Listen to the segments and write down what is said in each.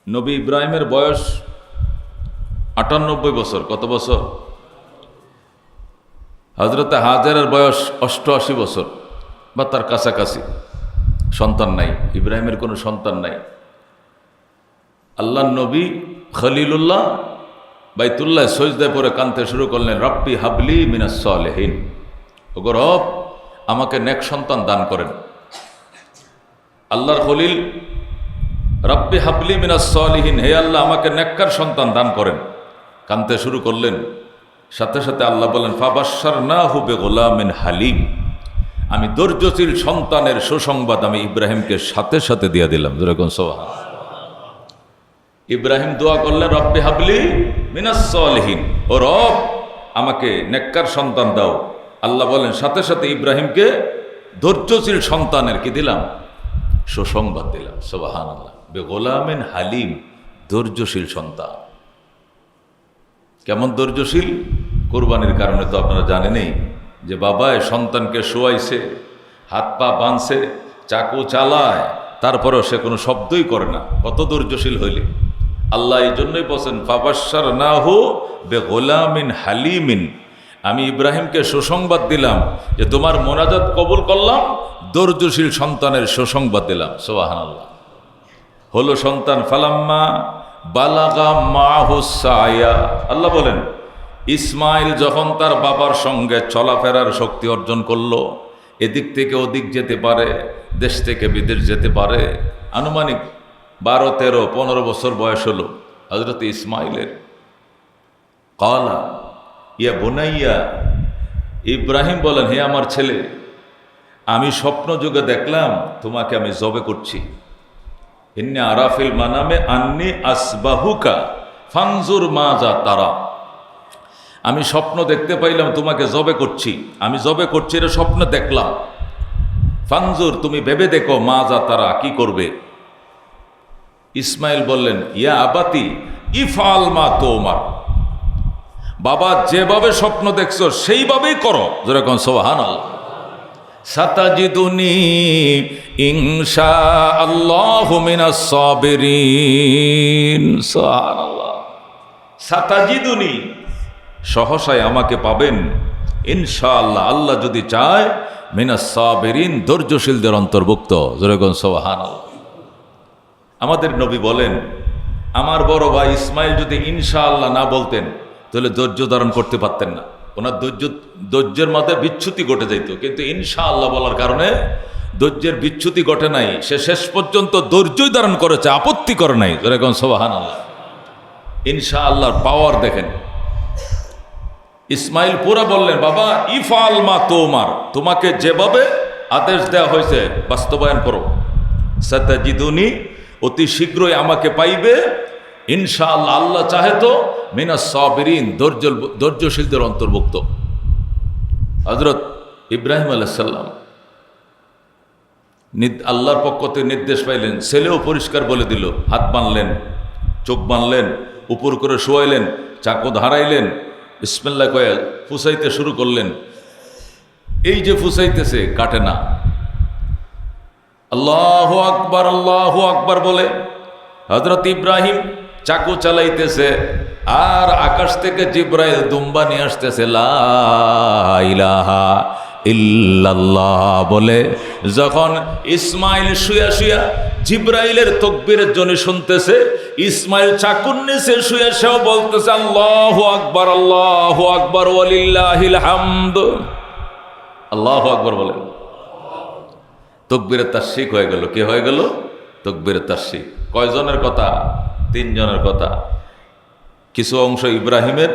নবী ইব্রাহিমের বয়স 98 বছর। কত বছর? হযরতে হাজেরের বয়স 88 বছর বা তার কাছাকাছি। সন্তান নাই, ইব্রাহিমের কোনো সন্তান নাই। আল্লাহ নবী খলিলুল্লাহ বাইতুল্লাহ সজদায় পড়ে কাঁদতে শুরু করলেন, রব্বি হাবলি মিনাস সালেহিন, ওগো রব আমাকে নেক সন্তান দান করেন। আল্লাহর খলিল রব্বি হাবলি মিনাস সালিহিন, হে আল্লাহ আমাকে নেককার সন্তান দান করেন। কাঁদতে শুরু করলেন, সাথে সাথে আল্লাহ বলেন ফাবাশশারনাহু বিগুলামিন হালিম, আমি ধৈর্যশীল সন্তানের সুসংবাদ আমি ইব্রাহিমকে সাথে সাথে দিয়ে দিলাম। যেরকম সুবহানাল্লাহ। ইব্রাহিম দোয়া করলেন রব্বি হাবলি মিনাস সালিহিন, ও রব আমাকে নেককার সন্তান দাও। আল্লাহ বলেন সাথে সাথে ইব্রাহিমকে ধৈর্যশীল সন্তানের কি দিলাম? সুসংবাদ দিলাম। সুবহানাল্লাহ। বিগুলামিন হালিম, ধৈর্যশীল সন্তান। কেমন ধৈর্যশীল? কোরবানির কারণে তো আপনারা জানেনই যে বাবায় সন্তানকে শোয়াইছে, হাত পা বাঁধছে, চাকু চালায়, তারপরেও সে কোনো শব্দই করে না। কত ধৈর্যশীল হইলে! আল্লাহ এই জন্যই বলছেন ফাবাশশারনাহু বিগুলামিন হালিমিন, আমি ইব্রাহিমকে সুসংবাদ দিলাম যে তোমার মোনাজাত কবুল করলাম, ধৈর্যশীল সন্তানের সুসংবাদ দিলাম। সুবহানাল্লাহ। হলো সন্তান ফালাম্মা বালাগা মাহুস সায়া, আল্লাহ বলেন ইসমাইল যখন তার বাবার সঙ্গে চলাফেরার শক্তি অর্জন করলো, এদিক থেকে ওদিক যেতে পারে, দেশ থেকে বিদেশ যেতে পারে, আনুমানিক 12, 13, 15 বছর বয়স হলো হযরত ইসমাইলের। ক্বালা ইয়া বুনাইয়া, ইব্রাহিম বলেন হে আমার ছেলে, আমি স্বপ্ন যুগে দেখলাম তোমাকে আমি জবে করছি। ইন্নী আরাফিল মানামে আন্নি আসবাহুকা ফানজুর মাজা তারা, আমি স্বপ্ন দেখতে পাইলাম তোমাকে জবে করছি, আমি জবে করছি এটা স্বপ্ন দেখলাম। ফানজুর, তুমি ভেবে দেখো, মাজা তারা, কি করবে। ইসমাইল বললেন ইয়া আবাতি ইফআল মা তুমার, বাবা যেভাবে স্বপ্ন দেখছো সেইভাবেই করো। যেরকম সুবহানাল্লাহ। সাতাজিদুনি ইনশাআল্লাহু মিনাস সাবিরিন। সুবহানাল্লাহ। সাতাজিদুনি, সহসায় আমাকে পাবেন, ইনশাআল্লাহ আল্লাহ যদি চায়, মিনাস সাবিরিন, ধৈর্যশীলদের অন্তর্ভুক্ত। যেরকম সুবহানাল্লাহ। আমাদের নবী বলেন আমার বড় ভাই ইসমাইল যদি ইনশাআল্লাহ না বলতেন তাহলে ধৈর্য ধারণ করতে পারতেন না, ওনার ধৈর্যের মধ্যে বিচ্যুতি ঘটে যেত। কিন্তু ইনশাআল্লাহ বলার কারণে ধৈর্যের বিচ্যুতি ঘটে নাই, সে শেষ পর্যন্ত ধৈর্যই ধারণ করেছে, আপত্তি করে নাই। যেরকম সুবহানাল্লাহ। ইনশাআল্লাহর পাওয়ার দেখেন। ইসমাইল পুরা বললেন বাবা ইফআল মা তুমার, তোমাকে যেভাবে আদেশ দেওয়া হয়েছে বাস্তবায়ন করো। সাতাজিদুনি, অতি শীঘ্রই আমাকে পাইবে, ইনশাআল্লাহ আল্লাহ চাহে তো, মিনাস সাবিরিন, ধৈর্যশীলদের অন্তর্ভুক্ত। হযরত ইব্রাহিম আলাইহিস সালাম আল্লাহর পক্ষ থেকে নির্দেশ পাইলেন, ছেলেও পরিষ্কার বলে দিল, হাত বাঁধলেন, চোখ বাঁধলেন, উপর করে শোয়াইলেন, চাকু ধারাইলেন, বিসমিল্লাহ কয়ে ফুসাইতে শুরু করলেন। এই যে ফুসাইতেছে কাটে না। আল্লাহু আকবার, আল্লাহু আকবার বলে হযরত ইব্রাহিম চাকু চালাইতেছে, আর আকাশ থেকে জিবরাইল দুম্বা নিয়ে আসতেছে, লা ইলাহা ইল্লাল্লাহ বলে। যখন ইসমাইল শুয়া শুয়া জিবরাইলের তাকবীরের ধ্বনি শুনতেছে, ইসমাইল চাকুর নিচে শুয়ে সেও বলতেছে আল্লাহু আকবার, আল্লাহু আকবার, ওয়ালিল্লাহিল হামদ। আল্লাহু আকবার বলে তাকবীরে তাশরিক হয়ে গেল। কি হয়ে গেল? তাকবীরে তাশরিক। কয়জনের কথা? 3 জনের কথা। কিছু অংশ ইব্রাহিমের,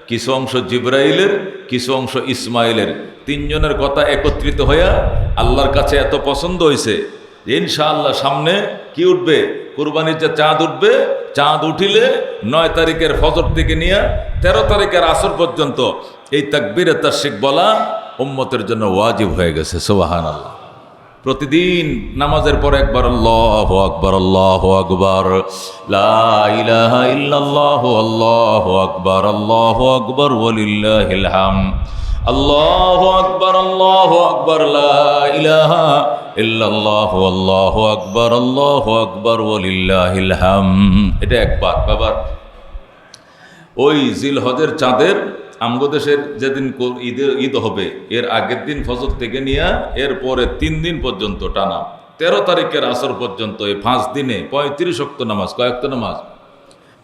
কিছু অংশ জিবরাইলের, কিছু অংশ ইসমাইলের। 3 জনের কথা একত্রিত হইয়া আল্লাহর কাছে এত পছন্দ হয়েছে যে ইনশাআল্লাহ সামনে কি উঠবে? কুরবানির যে চাঁদ উঠবে, চাঁদ উঠিলে 9 তারিখের ফজর থেকে নিয়ে 13 তারিখের আসর পর্যন্ত এই তাকবীরে তাশরিক বলা উম্মতের জন্য ওয়াজিব হয়ে গেছে। সুবহানাল্লাহ। প্রতিদিন নামাজের পর একবার আল্লাহু আকবার, আল্লাহু আকবার, লা ইলাহা ইল্লাল্লাহু, আল্লাহু আকবার, আল্লাহু আকবার, ওয়ালিল্লাহিল হামদ, আল্লাহু আকবার, আল্লাহু আকবার, লা ইলাহা ইল্লাল্লাহু আল্লাহু আকবার ওয়ালিল্লাহিল হামদ। এটা একবার বাবার ওই জিলহজের চাঁদের আমগো দেশের যেদিন ঈদ হবে এর আগের দিন ফজর থেকে নিয়ে এর পরে 3 দিন পর্যন্ত টানা 13 তারিখের আসর পর্যন্ত এই 5 দিনে 35 ওয়াক্ত নামাজ। কয়েকটা নামাজ?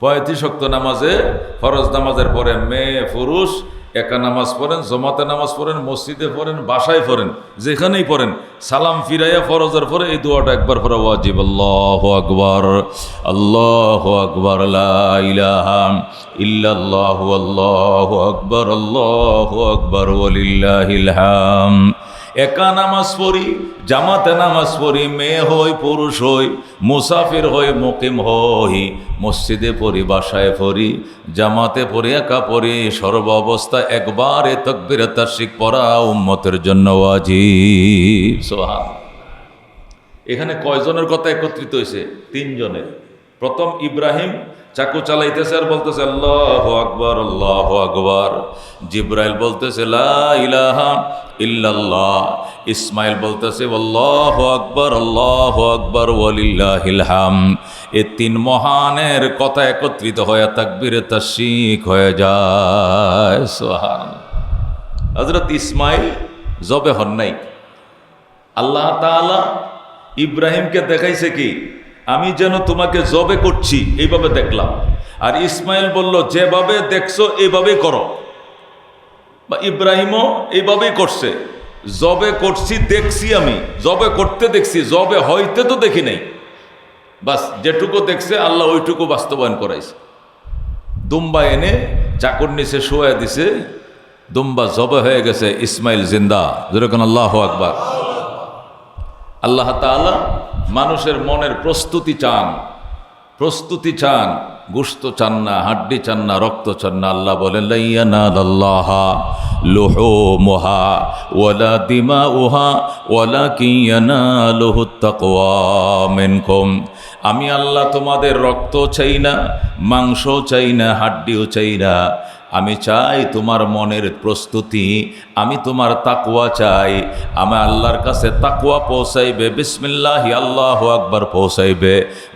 35 ওয়াক্ত নামাজে ফরজ নামাজের পরে মেয়ে পুরুষ একা নামাজ পড়েন, জমাতে নামাজ পড়েন, মসজিদে পড়েন, বাসায় পড়েন, যেখানেই পড়েন সালাম ফিরাইয়া ফরজের পরে এই দোয়াটা একবার পড়া ওয়াজিব। আল্লাহু আকবার লা ইলাহা ইল্লাল্লাহু আল্লাহু আকবার ওয়ালিল্লাহিল হামদ। একা নামাজ পড়ি, জামাতে নামাজ পড়ি, মেয়ে হই পুরুষ হই, মুসাফির হই মুকিম হই, মসজিদে পড়ি বাসায় পড়ি, জামাতে পড়ি একা পড়ি, সর্ব অবস্থায় একবারে তাকবীরে তাশরিক পড়া উম্মতের জন্য ওয়াজিব। সুবহানাল্লাহ। এখানে কয়জনের কথা একত্রিত হয়েছে? 3 জনের। প্রথম ইব্রাহিম চাকু চালাইতেছে আর বলতেছে আল্লাহু আকবার। জিব্রাইল বলতেছে লা ইলাহা ইল্লাল্লাহ। ইসমাইল বলতেছে আল্লাহু আকবার ওয়ালিল্লাহিল হামদ। এই 3 মহানের কথা একত্রিত হয়ে তাকবীরে তাশরিক হয়ে যায়। সুবহানাল্লাহ। হযরত ইসমাইল জবে হন নাই। আল্লাহ তাআলা ইব্রাহিমকে দেখাইছে কি, আমি যেন তোমাকে জবে করছি এইভাবে দেখলাম। আর ইসমাইল বলল যেভাবে দেখছো এইভাবেই করো। বা ইব্রাহিমও এইভাবেই করছে, জবে করছি দেখছি, আমি জবে করতে দেখছি, জবে হইতে তো দেখি নাই। বাস যেটুকু দেখছে আল্লাহ ওইটুকু বাস্তবায়ন করাইছে। দুম্বা এনে চাকুর নিচে শোয়া দিছে, দুম্বা জবে হয়ে গেছে, ইসমাইল জিন্দা। যেরকম আল্লাহু আকবার। আল্লাহ তাআলা মানুষের মনের প্রস্তুতি চান, গোশত চান না, হাড্ডি চান না, রক্ত চান না। আল্লাহ বলেন লা ইয়ানালাল্লাহা লুহুমুহা ওয়ালা দিমাউহা ওয়ালাকিন ইয়ানালুহুত তাকওয়া মিনকুম। আমি আল্লাহ তোমাদের রক্ত চাই না, মাংস চাই না, হাড্ডিও চাই না। আমি চাই তোমার মনের প্রস্তুতি, আমি তোমার তাকওয়া চাই। আমি আল্লাহর কাছে তাকওয়া পৌঁছাইবে, বিসমিল্লাহি আল্লাহু আকবার পৌঁছাইবে।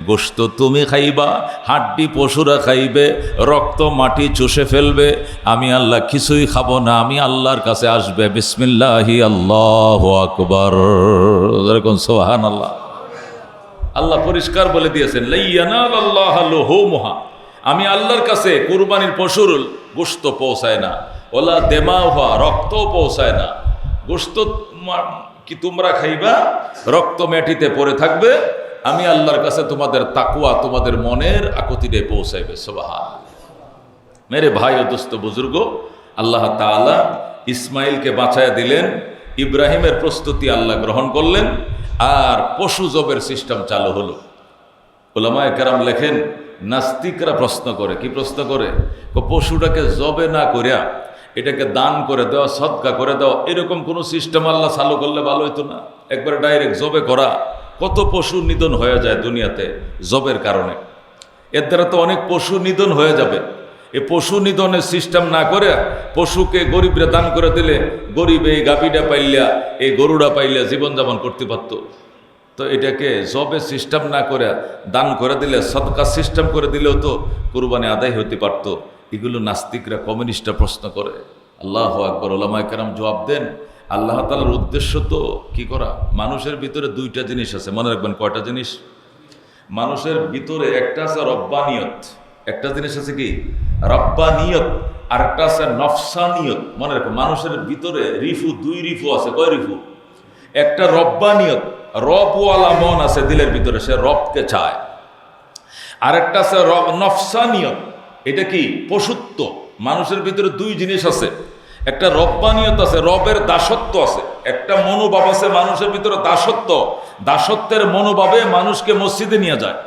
গোশত তুমি খাইবা, হাড্ডি পশুরা খাইবে, রক্ত মাটি চুষে ফেলবে। আমি আল্লাহ কিছুই খাবো না, আমি আল্লাহর কাছে আসবে বিসমিল্লাহি আল্লাহু আকবার। এরকম সুবহানাল্লাহ। আল্লাহ পরিষ্কার বলে দিয়েছেন লা ইয়ানালাল্লাহা লুহুমুহা। আমি আল্লাহর কাছে কুরবানির পশুর গোশত পৌঁছায় না, ওলা দেমাউহা রক্তও পৌঁছায় না। গোশত কি তোমরা খাইবা, রক্ত মাটিতে পড়ে থাকবে। আমি আল্লাহর কাছে তোমাদের তাকওয়া, তোমাদের মনের আকুতিতে পৌঁছাইবে। সুবহানাল্লাহ। মেরে ভাই ও দোস্ত বুজুর্গ, আল্লাহ তাআলা ইসমাইলকে বাঁচায়া দিলেন, ইব্রাহিমের প্রস্তুতি আল্লাহ গ্রহণ করলেন, আর পশু জবের সিস্টেম চালু হলো। উলামায়ে কেরাম লেখেন, নাস্তিকরা প্রশ্ন করে, কি প্রশ্ন করে? পশুটাকে জবে না করিয়া এটাকে দান করে দেওয়া, সদকা করে দেওয়া, এরকম কোনো সিস্টেম আল্লাহ চালু করলে ভালো হইতো না? একবারে ডাইরেক্ট জবে করা। কত পশু নিধন হয়ে যায় দুনিয়াতে জবের কারণে। এর দ্বারা তো অনেক পশু নিধন হয়ে যাবে। এই পশু নিধনের সিস্টেম না করে পশুকে গরিবরা দান করে দিলে গরিব এই গাভীটা পাইলা, এই গরুটা পাইলা জীবনযাপন করতে পারতো। তো এটাকে জবে সিস্টেম না করে দান করে দিলে, সদকা সিস্টেম করে দিলেও তো কুরবানি আদায় হতে পারত। এগুলো নাস্তিকরা, কমিউনিস্টরা প্রশ্ন করে। আল্লাহু আকবার। উলামায়ে কেরাম জবাব দেন, আল্লাহ তাআলার উদ্দেশ্য তো কি করা? মানুষের ভিতরে 2টা জিনিস আছে, মনে রাখবেন। কয়টা জিনিস? মানুষের ভিতরে একটা আছে রব্বানিয়ত, একটা জিনিস আছে কি রব্বানিয়ত, আর একটা আছে নফসানিয়ত। মনে রাখবেন, মানুষের ভিতরে রিফু, 2 রিফু আছে। কয় রিফু? একটা রব্বানিয়ত, রবওয়ালা মন আছে দিলের ভিতরে, সে রবকে চায়। আরেকটা আছে নফসানিয়ত, এটা কি পশুত্ব। মানুষের ভিতরে 2 জিনিস আছে, একটা রব্বানিয়ত আছে, রবের দাসত্ব আছে। একটা মনোভাব আছে মানুষের ভিতরে দাসত্ব, দাসত্বের মনোভাবে মানুষকে মসজিদে নিয়ে যায়।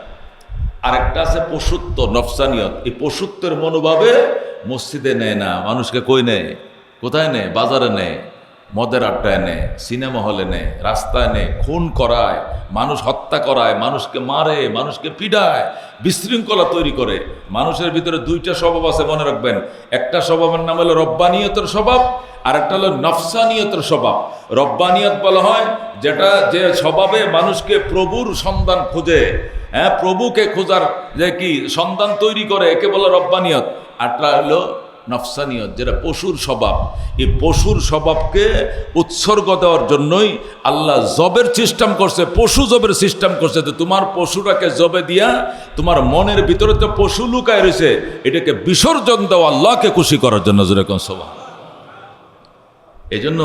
আরেকটা আছে পশুত্ব, নফসানিয়ত। এই পশুত্বের মনোভাবে মসজিদে নেয় না, মানুষকে কই নেয়? কোথায় নেয়? বাজারে নেয়। মদের আড্ডায় নেয়, সিনেমা হলে নেয়, রাস্তায় নেয়, খুন করায়, মানুষ হত্যা করায়, মানুষকে মারে, মানুষকে পিডায়, বিশৃঙ্খলা তৈরি করে। মানুষের ভিতরে দুইটা স্বভাব আছে, মনে রাখবেন। একটা স্বভাবের নাম হলো রব্বানিয়তের স্বভাব, আর একটা হলো নফসানিয়তের স্বভাব। রব্বানিয়ত বলা হয় যেটা, যে স্বভাবে মানুষকে প্রভুর সন্ধান খুঁজে, হ্যাঁ, প্রভুকে খোঁজার যে কি সন্ধান তৈরি করে, একে বলে রব্বানিয়ত। আরটা হলো নফসানিয়ত, যেটা পশুর স্বভাব। এই পশুর স্বভাবকে উৎসর্গ দেওয়ার জন্যই আল্লাহ জবের সিস্টেম করছে, পশু জবের সিস্টেম করছে। তো তোমার পশুটাকে জবে দিয়া তোমার মনের ভিতরে তো পশু লুকায় রয়েছে, এটাকে বিসর্জন দেওয়া আল্লাহকে খুশি করার জন্য। যেরকম স্বভাব, এই জন্য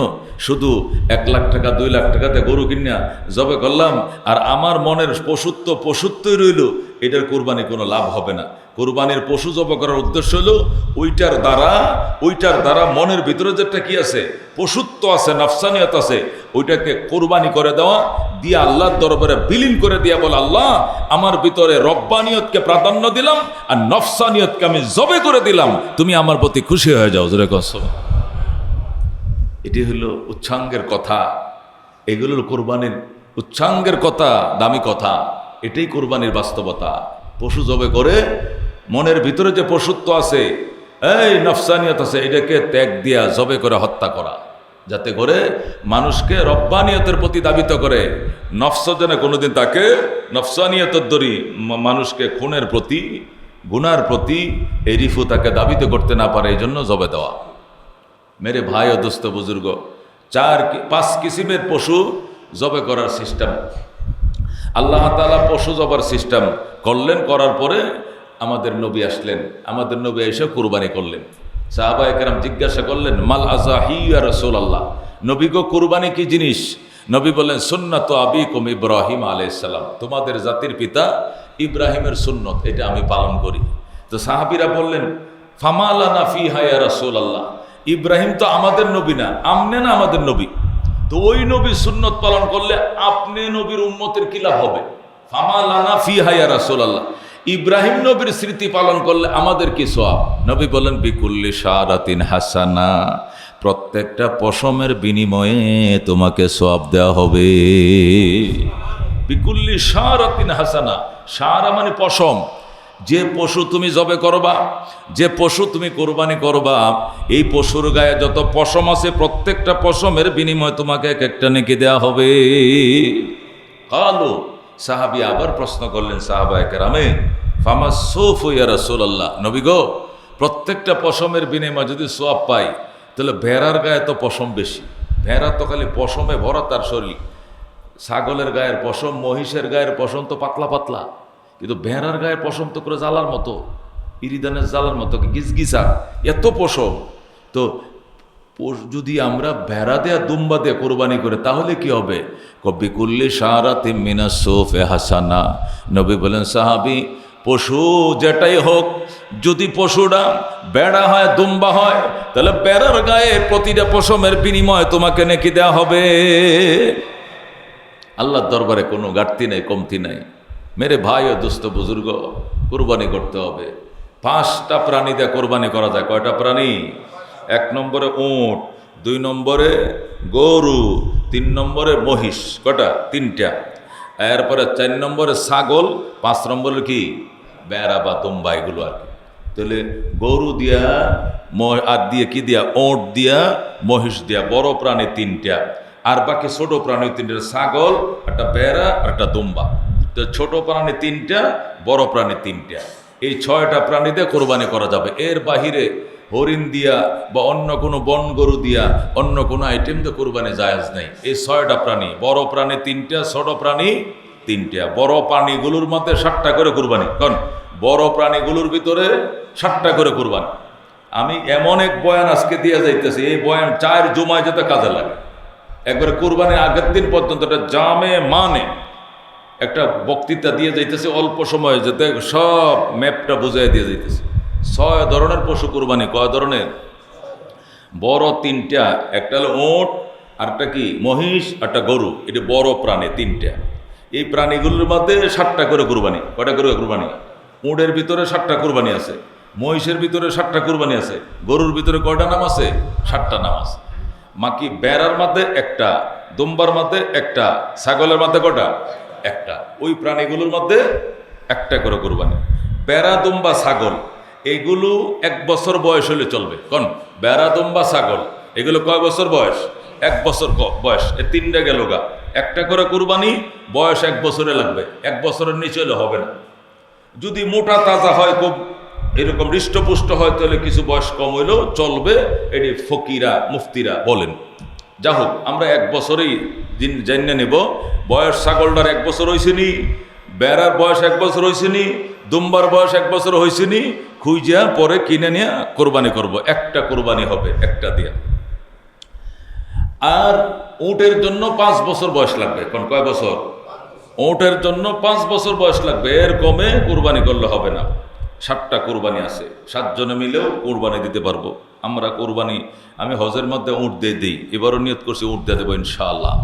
শুধু 1 লাখ টাকা 2 লাখ টাকাতে গরু কিনা জবে করলাম আর আমার মনের পশুত্বই রইল, এটার কোরবানি কোনো লাভ হবে না। কোরবানির পশু জব করার উদ্দেশ্য হলো ওইটার দ্বারা মনের ভিতরে যেটা কি আছে, পশুত্ব আছে, নফসানিয়ত আছে, ওইটাকে কোরবানি করে দেওয়া, দিয়ে আল্লাহর দরবারে বিলীন করে দিয়া বলে, আল্লাহ আমার ভিতরে রব্বানিয়তকে প্রাধান্য দিলাম আর নফসানিয়তকে আমি জবে করে দিলাম, তুমি আমার প্রতি খুশি হয়ে যাও। যেরকম এটি হলো উচ্চাঙ্গের কথা, এগুলো হলো কোরবানির উচ্চাঙ্গের কথা, দামি কথা। এটাই কোরবানির বাস্তবতা। পশু জবে করে মনের ভিতরে যে পশুত্ব আছে, এই নফসানিয়ত আছে, এটাকে ত্যাগ দিয়া জবে করে হত্যা করা, যাতে করে মানুষকে রব্বানিয়তের প্রতি দাবিত করে। নফস যেন কোনোদিন তাকে নফসানিয়তের দরি মানুষকে খুনের প্রতি, গুনার প্রতি এই রিফু তাকে দাবিত করতে না পারে, এই জন্য জবে দেওয়া। মেরে ভাই ও দোস্ত বুজুর্গ, 4-5 কিসিমের পশু জবে করার সিস্টেম আল্লাহ তাআলা পশু জবার সিস্টেম করলেন। করার পরে আমাদের নবী আসলেন, আমাদের নবী এসে কুরবানি করলেন। সাহাবায়ে কেরাম জিজ্ঞাসা করলেন, মাল আযাহি ইয়া রাসূলুল্লাহ, নবী গো কুরবানি কি জিনিস? নবী বললেন, সুন্নাতু আবিকুম ইব্রাহিম আলাইহিস সালাম, তোমাদের জাতির পিতা ইব্রাহিমের সুন্নত, এটা আমি পালন করি। তো সাহাবীরা বললেন, ফামা লানা ফিহা ইয়া রাসূলুল্লাহ, ইব্রাহিম তো আমাদের নবী না, আমনে না আমাদের নবী, তো ওই নবীর সুন্নত পালন করলে আপনি নবীর উম্মতের কি লাভ হবে? ফামা লানা ফিহা ইয়া রাসূলুল্লাহ, ইব্রাহিম নবীর স্মৃতি পালন করলে আমাদের কি সওয়াব? নবী বলেন, বিকুল্লি শারাতিন হাসানা, প্রত্যেকটা পশমের বিনিময়ে তোমাকে সওয়াব দেওয়া হবে। বিকুল্লি শারাতিন হাসানা, শারা মানে পশম। যে পশু তুমি জবে করবা, যে পশু তুমি কোরবানি করবা, এই পশুর গায়ে যত পশম আছে, প্রত্যেকটা পশমের বিনিময়ে তোমাকে এক একটা নেকি দেওয়া হবে। কালু, সাহাবী আবার প্রশ্ন করলেন সাহাবায়ে কেরামে, ফামা সৌফু ইয়া রাসূলুল্লাহ, নবী গো প্রত্যেকটা পশমের বিনিময়ে যদি সওয়াব পাই, তাহলে ভেড়ার গায়ে তো পশম বেশি, ভেড়া তো খালি পশমে ভরা তার শরীর। ছাগলের গায়ের পশম, মহিষের গায়ের পশম তো পাতলা পাতলা, কিন্তু ভেড়ার গায়ের পশম তো করে জালার মতো, ইরিদানের জালার মতো গিজগিজা, এত পশম। তো যদি আমরা ভেড়া দেয়া দুম্বা দিয়ে কোরবানি করে, তাহলে কি হবে? কবি কুল্লি শারাতিন মিনাস সৌফে হাসানা, নবী বলেন, সাহাবী পশু যেটাই হোক, যদি পশুটা বেড়া হয়, দুম্বা হয়, তাহলে বেড়ার গায়ে প্রতিটা পশমের বিনিময়ে তোমাকে নেকি দেওয়া হবে। আল্লাহর দরবারে কোনো ঘাটতি নেই, কমতি নাই। মেরে ভাই ও দোস্ত বুজুর্গ, কোরবানি করতে হবে। 5টা প্রাণী দিয়ে কোরবানি করা যায়। কয়টা প্রাণী? 1 নম্বরে উট, 2 নম্বরে গরু, 3 নম্বরে মহিষ। কটা? 3টা। এরপরে 4 নম্বরে ছাগল, 5 নম্বরে কি? বেড়া বা দুম্বা, এগুলো আর কি। তাহলে গরু দিয়া, আর দিয়ে কি দিয়া? ওট দিয়া, মহিষ দিয়া, বড় প্রাণী 3টা, আর বাকি ছোট প্রাণী 3টা, ছাগল, একটা বেড়া আর একটা দুম্বা। তো ছোট প্রাণী 3টা, বড় প্রাণী 3টা। এই 6টা প্রাণী দিয়ে কোরবানি করা যাবে। এর বাহিরে হরিণ দিয়া বা অন্য কোনো বন গরু দিয়া অন্য কোনো আইটেম দিয়ে কোরবানি জায়েজ নেই। এই 6টা প্রাণী, বড় প্রাণী 3টা, ছোট প্রাণী 3টা। বড় প্রাণীগুলোর মধ্যে 7টা করে কোরবানি, কারণ বড় প্রাণীগুলোর ভিতরে 7টা করে কোরবানি। আমি এমন এক বয়ান আজকে দিয়ে যাইতেছি, এই বয়ান 4 জুমায় যেতে কাজে লাগে। একবারে কোরবানির আগের দিন পর্যন্ত এটা জামে মানে একটা বক্তৃতা দিয়ে যাইতেছে, অল্প সময়ে যেতে সব ম্যাপটা বুঝাই দিয়ে যাইতেছে। 6 ধরনের পশু কোরবানি। কয় ধরনের? বড় 3টা, একটা হলো ওট, আরটা কি? মহিষ, একটা গরু। এটা বড় প্রাণী 3টা। এই প্রাণীগুলোর মধ্যে 7টা করে কোরবানি। কয়টা করে কোরবানি? উটের ভিতরে 7টা কোরবানি আছে, মহিষের ভিতরে 7টা কোরবানি আছে, গরুর ভিতরে কয়টা নাম আছে? 7টা নাম আছে। মাকি বেড়ার মধ্যে একটা, দুম্বার মধ্যে একটা, ছাগলের মধ্যে কটা? একটা। ওই প্রাণীগুলোর মধ্যে একটা করে কোরবানি। বেড়া, দুম্বা, ছাগল এগুলো 1 বছর বয়স হলে চলবে। কোন? বেড়া, দুম্বা, ছাগল এগুলো কয় বছর বয়স? 1 বছর বয়স। এই 3টা গেল গা। একটা করে কোরবানি, বয়স 1 বছরে লাগবে। 1 বছরের নিচে হলে হবে না। যদি মোটা তাজা হয়, খুব এরকম হৃষ্টপুষ্ট হয়, তাহলে কিছু বয়স কম হইলেও চলবে। এটি ফকিরা মুফতিরা বলেন। যা হোক, আমরা 1 বছরেই দিন জেনে নেব। বয়স ছাগলটার 1 বছর হয়েছে নি, বেড়ার বয়স 1 বছর হয়েছে নি, দুম্বার বয়স 1 বছর হয়েছে নি, খুঁজিয়া পরে কিনে নিয়ে কোরবানি করব। একটা কোরবানি হবে, একটা দিয়া। আর উটের জন্য 5 বছর বয়স লাগবে। কোন কয় বছর? উটের জন্য 5 বছর বয়স লাগবে। এর কমে কোরবানি করলে হবে না। 7টা কোরবানি আছে, 7 জনে মিলেও কোরবানি দিতে পারবো আমরা। কোরবানি আমি হজের মধ্যে উট দিয়ে দিই, এবারও নিয়ত করছি উট দিয়ে দেবো ইনশাআল্লাহ।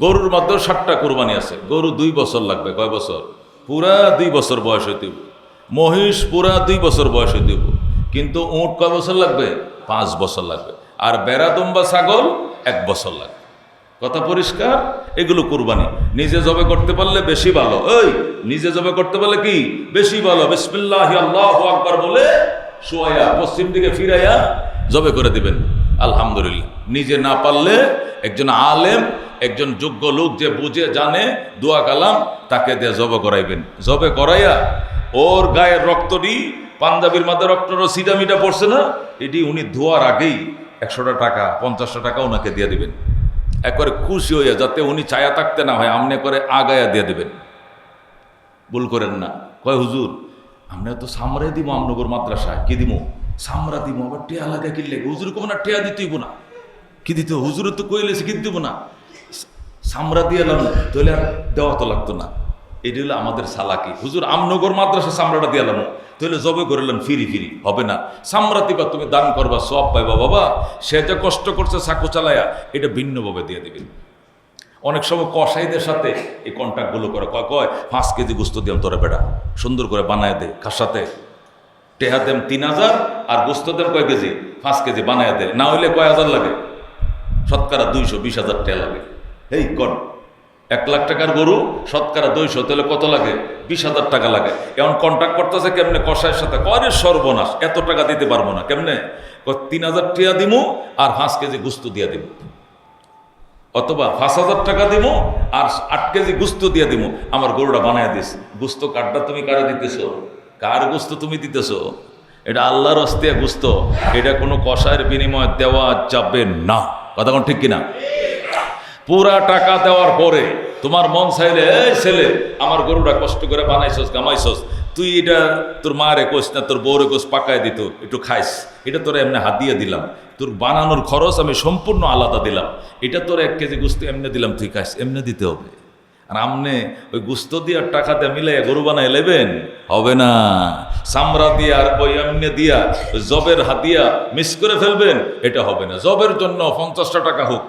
গরুর মধ্যেও 7টা কোরবানি আছে। গরু 2 বছর লাগবে। কয় বছর? পুরা 2 বছর বয়স হইতে হবে। মহিষ পুরা 2 বছর বয়স হইতে হবে। কিন্তু উট কয় বছর লাগবে? 5 বছর লাগবে। আর বেড়া, দুম্বা, ছাগল 1 বছর লাগবে। কথা পরিষ্কার? এগুলো কুরবানি নিজে জবে করতে পারলে বেশি ভালো। ওই নিজে জবে করতে পারলে কি বেশি ভালো? বিসমিল্লাহ আল্লাহু আকবার বলে শোয়া পশ্চিম দিকে ফিরাইয়া জবে করে দিবেন। আলহামদুলিল্লাহ। নিজে না পারলে একজন আলেম, একজন যোগ্য লোক যে বুঝে জানে দোয়া কালাম, তাকে দিয়ে জবে করাইবেন। জবে করাইয়া ওর গায়ের রক্তটি, পাঞ্জাবির মাঝে রক্তটা সিটামিটা পড়ছে না, এটি উনি ধোয়ার আগেই 100টা টাকা 50টা টাকা ওনাকে দিয়ে দিবেন। একবারে খুশি হইয়া, যাতে উনি ছায়া থাকতে না হয়, আমনে করে আগায়া দিয়ে দেবেন। ভুল করেন না। কয় হুজুর আমরা তো সামরাই দিব, আমনগর মাদ্রাসায় কি দিব? সামরা দিব। আবার টেয়া লাগা কিনলে হুজুর কব না, টেয়া দিতেইব না। কি দিতে? হুজুর তো কইলেছে কি দিব না, সামরা দিয়ে এলাম, তাহলে আর দেওয়া তো লাগতো না। এটি হলো আমাদের সালাকি। হুজুর আমনগর মাদ্রাসা সামরাটা দিয়ে এলাম, তাহলে জবে করিলেন ফিরি ফিরি হবে না। সামরাতি বা তুমি দান করবা, সব পাইবা বাবা। সে যে কষ্ট করছে চাকু চালায়া, এটা ভিন্নভাবে দিয়ে দিবেন। অনেক সময় কসাইদের সাথে এই কন্ট্যাক্টগুলো করে, কয় 5 কেজি গোস্ত দিলাম তোরা বেটা, সুন্দর করে বানায় দে, খাসাতে টেহা দেম 3000 আর গোস্ত দেম কয় কেজি? 5 কেজি বানায় দে। না হইলে কয় হাজার লাগে? শতকরা 220,000 টাকা লাগে। এই কন 1 লাখ টাকার গরু শতকরা 200, তাহলে কত লাগে? 20,000 টাকা লাগে। এমন কন্ট্যাক্ট করতেছে কেমনে কসাইয়ের সাথে? কয় সর্বনাশ, এত টাকা দিতে পারবো না। কেমনে? 3000 টাকা দিমু আর 5 কেজি গুস্ত দিয়া দিব, অথবা 5,000 টাকা দিব আর 8 কেজি গুস্ত দিয়া দিব। আমার গরুটা বানায় দিস। গুস্ত কাঠটা তুমি কারে দিতেছো? কার গুস্ত তুমি দিতেছো? এটা আল্লাহর হস্তিয়া গুস্ত। এটা কোনো কসাইয়ের বিনিময়ে দেওয়া যাবে না। কথা কোন ঠিক কিনা? পুরা টাকা দেওয়ার পরে তোমার মন চাইলে, এই ছেলে আমার গরুটা কষ্ট করে বানাইছস, কামাইছস, তুই এটা তোর মারে কোস না, তোর বউরে কোস পাকায় দিত, একটু খাইস, এটা তোর এমনি হাত দিয়ে দিলাম। তোর বানানোর খরচ আমি সম্পূর্ণ আলাদা দিলাম। এটা তোর 1 কেজি গুস্ত এমনি দিলাম, তুই খাইস, এমনি দিতে হবে। আর আমনে ওই গুস্ত দিয়ে টাকা দিয়ে মিলাইয়া গরু বানাই লেবেন, হবে না। চামড়া দিয়া আর ওই এমনি দিয়া জবের হাত দিয়া মিস করে ফেলবেন, এটা হবে না। জবের জন্য 50টা টাকা হোক,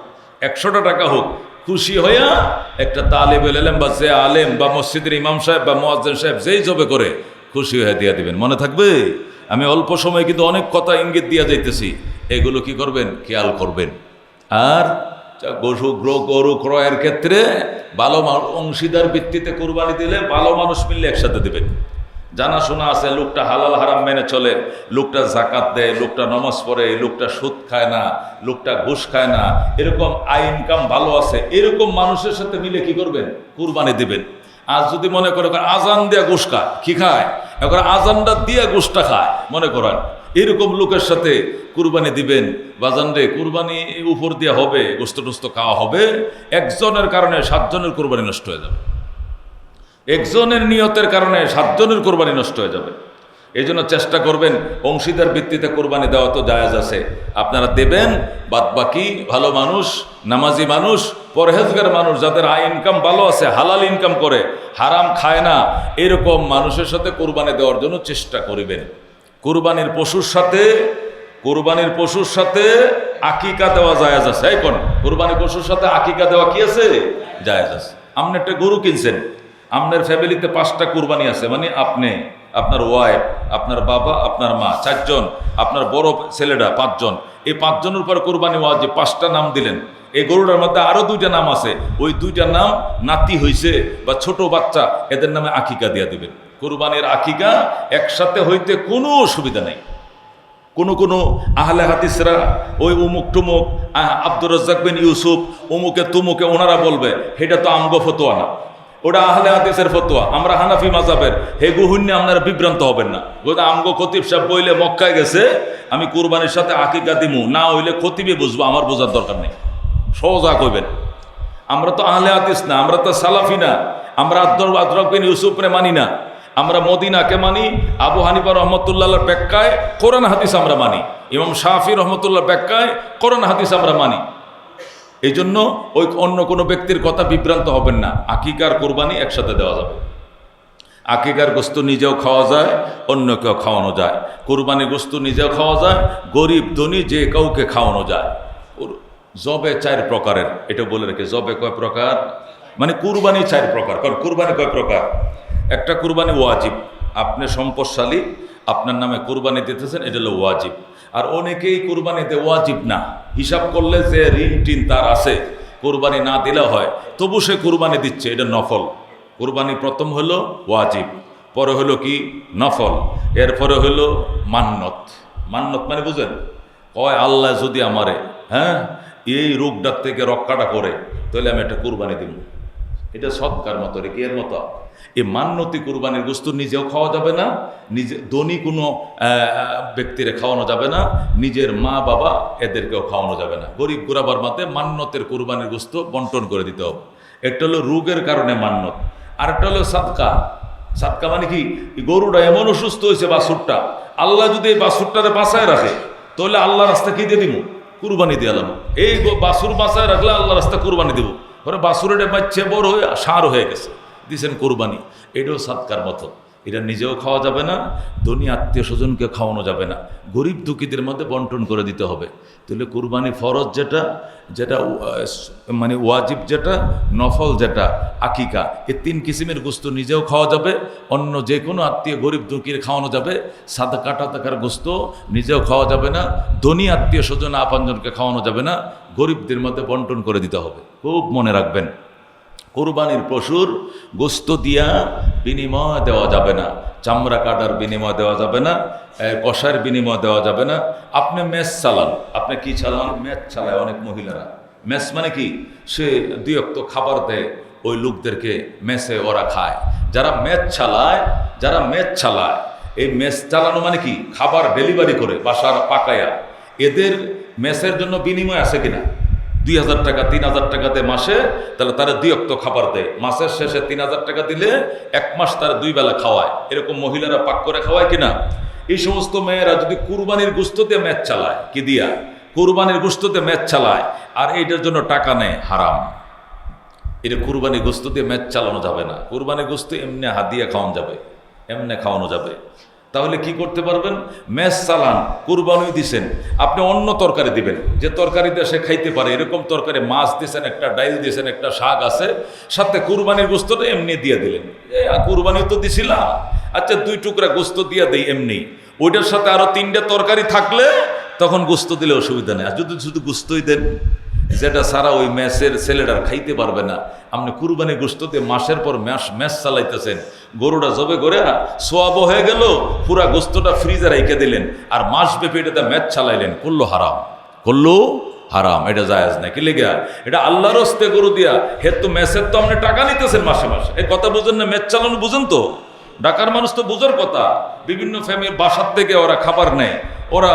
100টা টাকা হোক, খুশি হইয়া একটা তালেবেল এলেম বা যে আলেম বা মসজিদের ইমাম সাহেব বা মুয়াজ্জিন সাহেব যেই জবে করে, খুশি হয়ে দিয়া দিবেন। মনে থাকবে? আমি অল্প সময় কিন্তু অনেক কথা ইঙ্গিত দিয়া যাইতেছি, এগুলো কি করবেন? খেয়াল করবেন। আর গরু ক্রয়ের ক্ষেত্রে ভালো অংশীদার ভিত্তিতে কুরবানি দিলে ভালো মানুষ মিললে একসাথে দেবেন। জানাশোনা আছে, লোকটা হালাল হারাম মেনে চলে, লোকটা জাকাত দেয়, লোকটা নামাজ পড়ে, লোকটা সুদ খায় না, লোকটা ঘুষ খায় না, এরকম আয় ইনকাম ভালো আছে, এরকম মানুষের সাথে মিলে কি করবেন? কুরবানি দিবেন। আর যদি মনে করে আজান দিয়ে ঘুষ খায়, কি খায়? এখন আজানটা দিয়ে ঘুষটা খায়, মনে করেন এরকম লোকের সাথে কুরবানি দিবেন। বাজান রে, কুরবানি উপর দিয়ে হবে, গোস্ত টোস্ত খাওয়া হবে। একজনের কারণে 7 জনের কুরবানি নষ্ট হয়ে যাবে। একজনের নিয়তের কারণে 7 জনের কোরবানি নষ্ট হয়ে যাবে। এই জন্য চেষ্টা করবেন অংশীদার ভিত্তিতে কোরবানি দেওয়া তো জায়েজ আছে, আপনারা দেবেন। বাদ বাকি ভালো মানুষ, নামাজি মানুষ, পরহেজগার মানুষ, যাদের আয় ইনকাম ভালো আছে, হালাল ইনকাম করে, হারাম খায় না, এরকম মানুষের সাথে কোরবানি দেওয়ার জন্য চেষ্টা করবেন। কোরবানির পশুর সাথে আকিকা দেওয়া জায়েজ আছে। এই কোন কোরবানির পশুর সাথে আকিকা দেওয়া কি আছে? জায়েজ আছে। আপনি একটা গরু কিনছেন, আপনার ফ্যামিলিতে 5টা কুরবানি আছে, মানে আপনি, আপনার ওয়াইফ, আপনার বাবা, আপনার মা 4 জন, আপনার বড় ছেলেরা 5 জন, এই 5 জনের উপর কোরবানি ওয়াজিব। 5টা নাম দিলেন। এই গরুটার মধ্যে আরো 2টা নাম আছে, ওই 2টা নাম নাতি হইছে বা ছোট বাচ্চা, এদের নামে আকিকা দিয়ে দিবেন। কোরবানির আকিকা একসাথে হইতে কোনো অসুবিধা নেই। কোনো আহলে হাদিসরা ওই উমুক টুমুক আব্দুর রাজ্জাক বিন ইউসুফ উমুকে তুমুকে ওনারা বলবে, সেটা তো আমগো ফতোয়া না, ওটা আহলে হাদিসের ফতোয়া, আমরা হানাফি মাযহাবের। হে গুহুন্নে আপনারা বিভ্রান্ত হবেন না। আমগো খতিব সাহেব বইলে মক্কায় গেছে আমি কুরবানির সাথে আকিকা দিমু, না হইলে খতিবে বুঝবো, আমার বোঝার দরকার নেই, সহজা কইবেন। আমরা তো আহলে হাদিস না, আমরা তো সালাফি না, আমরা আব্দুর রাজ্জাক বিন ইউসুফরে মানি না, আমরা মদিনাকে মানি, আবু হানিফা রহমতুল্লাহর ব্যাখ্যায় কোরআন হাদিস আমরা মানি, ইমাম শাফি রহমতুল্লাহর ব্যাখ্যায় কোরআন হাদিস আমরা মানি। এই জন্য ওই অন্য কোনো ব্যক্তির কথা বিভ্রান্ত হবেন না। আকিকার কোরবানি একসাথে দেওয়া যাবে। আকিকার গোস্ত নিজেও খাওয়া যায়, অন্যকেও খাওয়ানো যায়। কোরবানি গোস্ত নিজেও খাওয়া যায়, গরিব ধনী যে কাউকে খাওয়ানো যায়। জবে 4 প্রকারের, এটা বলে রেখে, জবে কয় প্রকার, মানে কুরবানি 4 প্রকার। কারণ কুরবানি কয় প্রকার? একটা কুরবানি ওয়াজিব, আপনি সম্পদশালী, আপনার নামে কুরবানি দিতেছেন, এটা হলো ওয়াজিব। আর অনেকেই কুরবানিতে ওয়াজিব না, হিসাব করলে যে ঋণ টিন তার আছে, কুরবানি না দিলে হয়, তবু সে কুরবানি দিচ্ছে, এটা নফল। কুরবানি প্রথম হলো ওয়াজিব, পরে হলো কি নফল, এরপরে হলো মান্নত। মান্নত মানে বুঝেন, কয় আল্লাহ যদি আমারে এই রোগটার থেকে রক্ষাটা করে, তাহলে আমি একটা কুরবানি দিব। এটা সৎকার মতো রে, এর মতো। এই মান্যতি কুরবানির গোস্ত নিজেও খাওয়া যাবে না, নিজে ধনী কোনো ব্যক্তিরে খাওয়ানো যাবে না, নিজের মা বাবা এদেরকেও খাওয়ানো যাবে না। গরিব গুরাবার মতে মান্যতের কুরবানির গোস্ত বন্টন করে দিতে হবে। একটা হলো রোগের কারণে মান্যত, আর একটা হলো সাদকা। সাদকা মানে কি, গরুটা এমন অসুস্থ হয়েছে, বাছুরটা, আল্লাহ যদি এই বাছুরটারে বাঁচায় রাখে, তাহলে আল্লাহ রাস্তা কি দিয়ে দিব? কুরবানি দিয়ে আলাম। এই বাছুর বাঁচায় রাখলে আল্লাহ রাস্তা কুরবানি দিব। ওরা বাছুরের বাচ্চা বড় হয়ে সার হয়ে গেছে, দিয়েছেন কোরবানি, এটাও সাদকার মতো। এটা নিজেও খাওয়া যাবে না, ধনী আত্মীয় স্বজনকে খাওয়ানো যাবে না, গরিব দুঃখীদের মধ্যে বন্টন করে দিতে হবে। তাহলে কুরবানি ফরজ যেটা, যেটা মানে ওয়াজিব যেটা, নফল যেটা, আকিকা, এই 3 কিসিমের গোস্ত নিজেও খাওয়া যাবে, অন্য যে কোনো আত্মীয় গরিব দুঃখীর খাওয়ানো যাবে। সাদকা টাকার গোস্ত নিজেও খাওয়া যাবে না, ধনী আত্মীয় স্বজন আপনজনকে খাওয়ানো যাবে না, গরিবদের মধ্যে বন্টন করে দিতে হবে। খুব মনে রাখবেন, কোরবানির পশুর গোস্ত দিয়া বিনিময় দেওয়া যাবে না, চামড়া কাটার বিনিময় দেওয়া যাবে না, কষার বিনিময় দেওয়া যাবে না। আপনি মেস চালান, আপনি কি চালান? মেস চালায় অনেক মহিলারা। মেস মানে কি, সে 2 অক্ত খাবার দেয় ওই লোকদেরকে, মেসে ওরা খায়। যারা মেস চালায়, এই মেস চালানো মানে কি, খাবার ডেলিভারি করে বাসার পাকায়া, এদের মেসের জন্য বিনিময় আছে কিনা? 2000 টাকা 3000 টাকাতে মাসে, তাহলে তারা 2 অক্ত খাবার দেয়। মাসের শেষে 3000 টাকা দিলে 1 মাস তারা 2 বেলা খাওয়ায়। এরকম মহিলারা পাক করে খাওয়ায় কিনা? এই সমস্ত মেয়েরা যদি কুরবানির গোশত দিয়ে ম্যাচ চালায়, কি দিয়া? কুরবানির গোশত দিয়ে ম্যাচ চালায়, আর এইটার জন্য টাকা নেয়, হারাম। এটা কুরবানির গোশত দিয়ে ম্যাচ চালানো যাবে না। কুরবানির গোশত এমনি হাদিয়া খাওয়ানো যাবে, এমনি খাওয়ানো যাবে। তাহলে কি করতে পারবেন? মেস চালান, কুরবানি দিছেন, আপনি অন্য তরকারি দিবেন, যে তরকারিতে সে খাইতে পারে, এরকম তরকারি, মাছ দিয়েছেন, একটা ডাইল দিয়েছেন, একটা শাক আছে, সাথে কুরবানির গোস্তটা এমনি দিয়ে দিলেন। কুরবানি তো দিছিলাম, আচ্ছা 2 টুকরা গোস্ত দিয়ে দেই এমনি, ওইটার সাথে আরো 3টা তরকারি থাকলে তখন গোস্ত দিলে অসুবিধা নেই। আর যদি শুধু গোস্তই দেন, যেটা সারা ওই ম্যাচের ছেলেটার খাইতে পারবে না, আপনি কুরবানির গোস্ততে মাসের পর ম্যাচ চালাইতেছেন, গরুটা জবে করে সোয়াব হয়ে গেল, পুরা গোস্তটা ফ্রিজে রেখে দিলেন, আর মাস ব্যাপী এটাতে ম্যাচ চালাইলেন, করলো হারাম। এটা জায়েজ না। কি লেগে? এটা আল্লাহর হস্তে গরু দিয়া, হে তো ম্যাচের তো আপনি টাকা নিতেছেন মাসে মাসে, এই কথা বুঝেন না? ম্যাচ চালানো বুঝেন তো? ঢাকার মানুষ তো বুঝার কথা। বিভিন্ন ফ্যামিলি বাসার থেকে ওরা খাবার নেয়, ওরা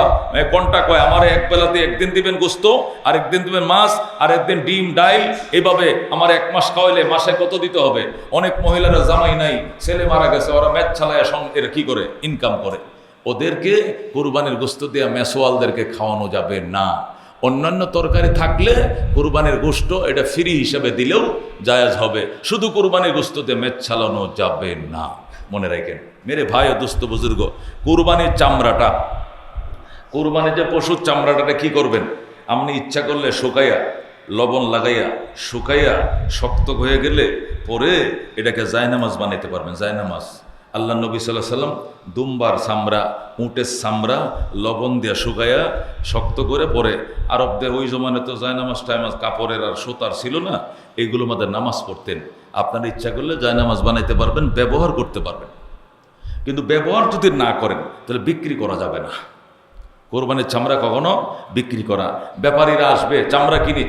কোনটা কয়, আমার এক বেলাতে একদিন দিবেন গোস্ত, আর একদিন দিবেন মাছ, আর একদিন ডিম ডাইল, এইভাবে আমার 1 মাস খাওয়াইলে মাসে কত দিতে হবে? অনেক মহিলারা জামাই নাই, ছেলে মারা গেছে, ওরা ম্যাচ চালায় এরা কি করে? ইনকাম করে। ওদেরকে কুরবানির গোস্ত দিয়ে মেসোয়ালদেরকে খাওয়ানো যাবে না। অন্যান্য তরকারি থাকলে কুরবানির গোস্ত এটা ফ্রি হিসাবে দিলেও জায়েজ হবে, শুধু কুরবানির গোস্ত দিয়ে ম্যাচ চালানো যাবে না। মনে রাখেন মেরে ভাই ও দোস্ত বুজুর্গ, কুরবানির চামড়াটা, কুরবানির যে পশুর চামড়াটা কি করবেন? আপনি ইচ্ছা করলে শুকাইয়া, লবণ লাগাইয়া শুকাইয়া শক্ত হয়ে গেলে পরে এটাকে জায়নামাজ বানাইতে পারবেন। জায়নামাজ আল্লাহ নবী সাল্লাল্লাহু আলাইহি সাল্লাম দুম্বার চামড়া, উটের চামড়া লবণ দিয়া শুকাইয়া শক্ত করে পরে আরবদের ওই জমানে তো জায়নামাজ টাইমাজ কাপড়ের আর সুতার ছিল না, এইগুলো আমাদের নামাজ পড়তেন। আপনার ইচ্ছা করলে জায়নামাজ বানাইতে পারবেন, ব্যবহার করতে পারবেন, কিন্তু ব্যবহার যদি না করেন তাহলে বিক্রি করা যাবে না। কোরবানির চামড়া কখনো বিক্রি করা, ব্যাপারীরা আসবে চামড়া কিনি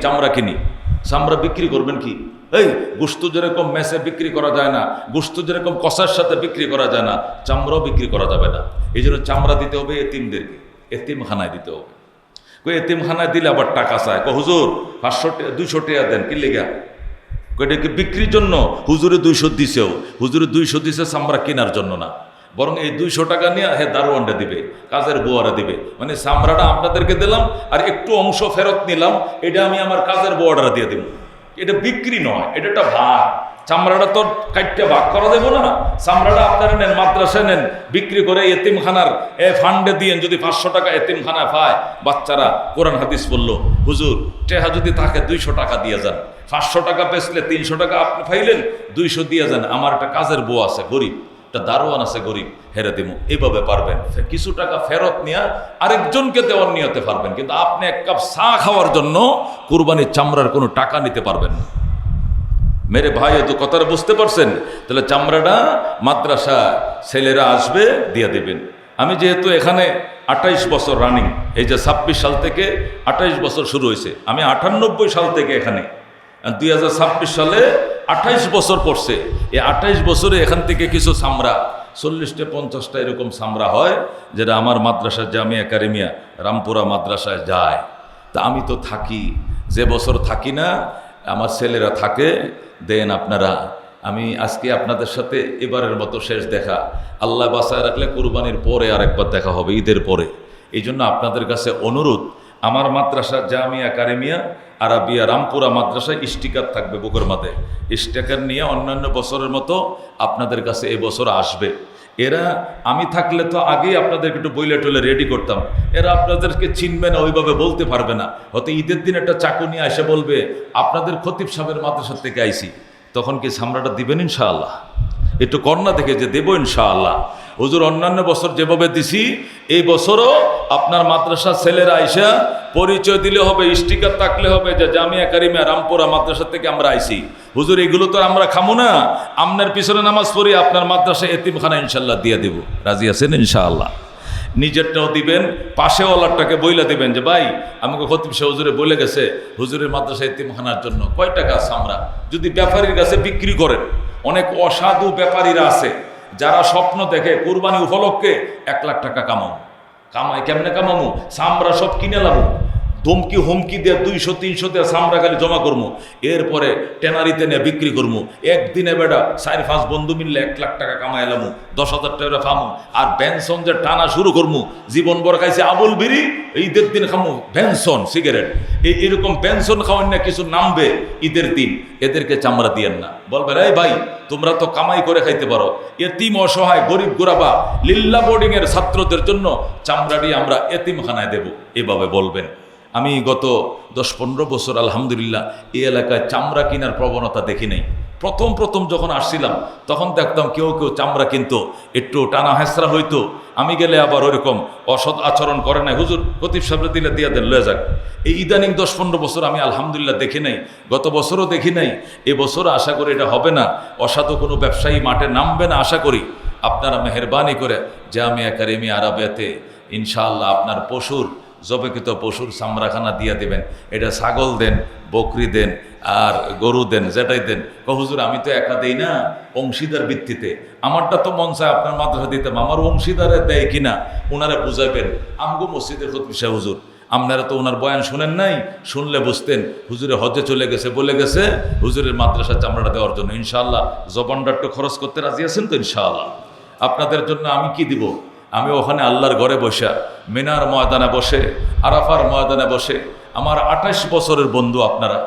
চামড়া বিক্রি করবেন কি? এই গোশত যেরকম মেসে বিক্রি করা যায় না, গোশত যেরকম কষার সাথে বিক্রি করা যায় না, চামড়াও বিক্রি করা যাবে না। এই জন্য চামড়া দিতে হবে এতিমদেরকে, এতিমখানায় দিতে হবে। এতিমখানায় দিলে আবার টাকা চায়, হুজুর 500 টাকা 200 টাকা দেন, কি লেগা? এটাকে বিক্রির জন্য। হুজুরে 200 দিছেও, হুজুরে 200 দিছে চামড়া কেনার জন্য না, বরং এই 200 টাকা নিয়ে দারোয়ানটা দিবে, কাজের বুয়ারা দিবে। মানে চামড়াটা আপনাদেরকে দিলাম আর একটু অংশ ফেরত নিলাম, এটা আমি আমার কাজের বুয়ারা দিয়ে দিব। এটা বিক্রি নয়, এটা একটা ভাগ। চামড়াটা তো কাটতে ভাগ করা দেবো না, চামড়াটা আপনারা নেন, মাদ্রাসায় নেন, বিক্রি করে এতিমখানার ফান্ডে দিয়েন। যদি 500 টাকা এতিমখানা পায়, বাচ্চারা কোরআন হাদিস পড়লো, হুজুর টেহা যদি তাকে 200 টাকা দিয়ে যান, 500 টাকা বেচলে 300 টাকা আপনি পাইলেন, 200 দিয়ে যান। আমার একটা কাজের বউ আছে গরিব, একটা দারোয়ান আছে গরিব, হেরে দিমু। এইভাবে পারবেন কিছু টাকা ফেরত নিয়ে আরেকজনকে দেওয়ার নিয়তে পারবেন, কিন্তু আপনি এক কাপ চা খাওয়ার জন্য কুরবানির চামড়ার কোনো টাকা নিতে পারবেন না। মেরে ভাই তো কথাটা বুঝতে পারছেন? তাহলে চামড়াটা মাদ্রাসা ছেলেরা আসবে দিয়ে দেবেন। আমি যেহেতু এখানে 28 বছর রানিং, এই যে 26 সাল থেকে 28 বছর শুরু হয়েছে, আমি 98 সাল থেকে এখানে, 2026 সালে 28 বছর পড়ছে। এই 28 বছরে এখান থেকে কিছু চামড়া 40টা 50টা এরকম চামড়া হয়, যেটা আমার মাদ্রাসা জামিয়া কারিমিয়া রামপুরা মাদ্রাসায় যায়। তা আমি তো থাকি, যে বছর থাকি না আমার ছেলেরা থাকে, দেন আপনারা। আমি আজকে আপনাদের সাথে এবারের মতো শেষ দেখা, আল্লাহ বাঁচায় রাখলে কুরবানির পরে আরেকবার দেখা হবে, ঈদের পরে। এই জন্য আপনাদের কাছে অনুরোধ, আমার মাদ্রাসা জামিয়া কারিমিয়া আরাবিয়া রামপুরা মাদ্রাসায় স্টিকার থাকবে বুকের মাথায়, স্টিকার নিয়ে অন্যান্য বছরের মতো আপনাদের কাছে এবছর আসবে। এরা আমি থাকলে তো আগেই আপনাদেরকে একটু বইলে টলে রেডি করতাম, এরা আপনাদেরকে চিনবে না, ওইভাবে বলতে পারবে না। হয়তো ঈদের দিন একটা চাকু নিয়ে এসে বলবে আপনাদের খতিব সাহেবের মাদ্রাসা থেকে আইছি, তখন কি চামড়াটা দিবেন ইনশাআল্লাহ? একটু কন্যা দেখে যে দেবো ইনশাআল্লাহ। হুজুর অন্যান্য বছর যেভাবে দিছি, এই বছরও আপনার মাদ্রাসার ছেলেরা আইসা পরিচয় দিলে হবে, স্টিকার থাকলে হবে যে জামিয়া কারিমিয়া রামপুরা মাদ্রাসা থেকে আমরা আইছি। হুজুর এগুলো তো আমরা খামো না, আপনার পিছনে নামাজ পড়ি, আপনার মাদ্রাসায় এতিমখানা ইনশাল্লাহ দিয়ে দেব। রাজি আছেন ইনশাআল্লাহ? নিজেরটাও দিবেন, পাশেওয়ালারটাকে বইলা দিবেন যে ভাই আমাকে খতিব সাহেব হুজুরে বলে গেছে হুজুরের মাদ্রাসায় এতিমখানার জন্য কয় টাকা চামড়া। যদি ব্যাপারীর কাছে বিক্রি করেন, অনেক অসাধু ব্যাপারীরা আছে যারা স্বপ্ন দেখে কুরবানি উপলক্ষে 1 লাখ টাকা কামায়। কেমনে কামামু? চামড়া সব কিনে লাবো, ধমকি হুমকি দিয়ে 200-300 দিয়ে চামড়া খালি জমা করবো, এরপরে টেনারিতে নিয়ে বিক্রি করবো। একদিনে বেটা 4-5 বন্ধু মিললে 1 লাখ টাকা কামাই এলামু, 10,000 টাকা ফামু। আর বেনসন যে টানা শুরু করবো, জীবন বড় খাইছে আবুল বিড়ি, ঈদের দিন খামু বেনসন সিগারেট। এরকম বেনসন খাওয়ান না কিছু নামবে ঈদের দিন, এদেরকে চামড়া দিয়েন না। বলবেন এই ভাই তোমরা তো কামাই করে খাইতে পারো, এতিম অসহায় গরিব গোরাবা লিল্লা বোর্ডিংয়ের ছাত্রদের জন্য চামড়াটি আমরা এতিমখানায় দেব, এভাবে বলবেন। আমি গত 10-15 বছর আলহামদুলিল্লাহ এই এলাকায় চামড়া কেনার প্রবণতা দেখি নাই। প্রথম যখন আসছিলাম তখন দেখতাম কেউ চামড়া কিনতো, একটু টানা হেঁচড়া হইতো। আমি গেলে আবার ওইরকম অসৎ আচরণ করে নাই, হুজুর খতিব সাহেব দিলে দিয়ে দেন লয়ে যাক। এই ইদানিং 10-15 বছর আমি আলহামদুলিল্লাহ দেখি নাই, গত বছরও দেখি নাই, এবছর আশা করি এটা হবে না। অসাধু কোনো ব্যবসায়ী মাঠে নামবে না আশা করি। আপনারা মেহেরবানি করে জামিয়া কারিমিয়া আরাবিয়াতে ইনশাআল্লাহ আপনার জবেকৃত পশুর চামড়াখানা দিয়ে দেবেন। এটা ছাগল দেন, বকরি দেন, আর গরু দেন, যেটাই দেন। হুজুর আমি তো একা দেই না, অংশীদার ভিত্তিতে। আমারটা তো মন চায় আপনার মাদ্রাসা দিতাম, আমার অংশীদারে দেয় কিনা ওনারা বুঝাবেন। আমগো মসজিদের খতিব সাহেব হুজুর, আপনারা তো ওনার বয়ান শুনেন নাই, শুনলে বুঝতেন হুজুরে হজে চলে গেছে, বলে গেছে হুজুরের মাদ্রাসার চামড়াটা দেওয়ার জন্য। ইনশাআল্লাহ জবানটা একটু খরচ করতে রাজি আছেন তো? ইনশাআল্লাহ আপনাদের জন্য আমি কি দিব? আমি ওখানে আল্লাহর ঘরে বসে, মিনার ময়দানে বসে, আরাফার ময়দানে বসে, আমার 28 বছরের বন্ধু আপনারা,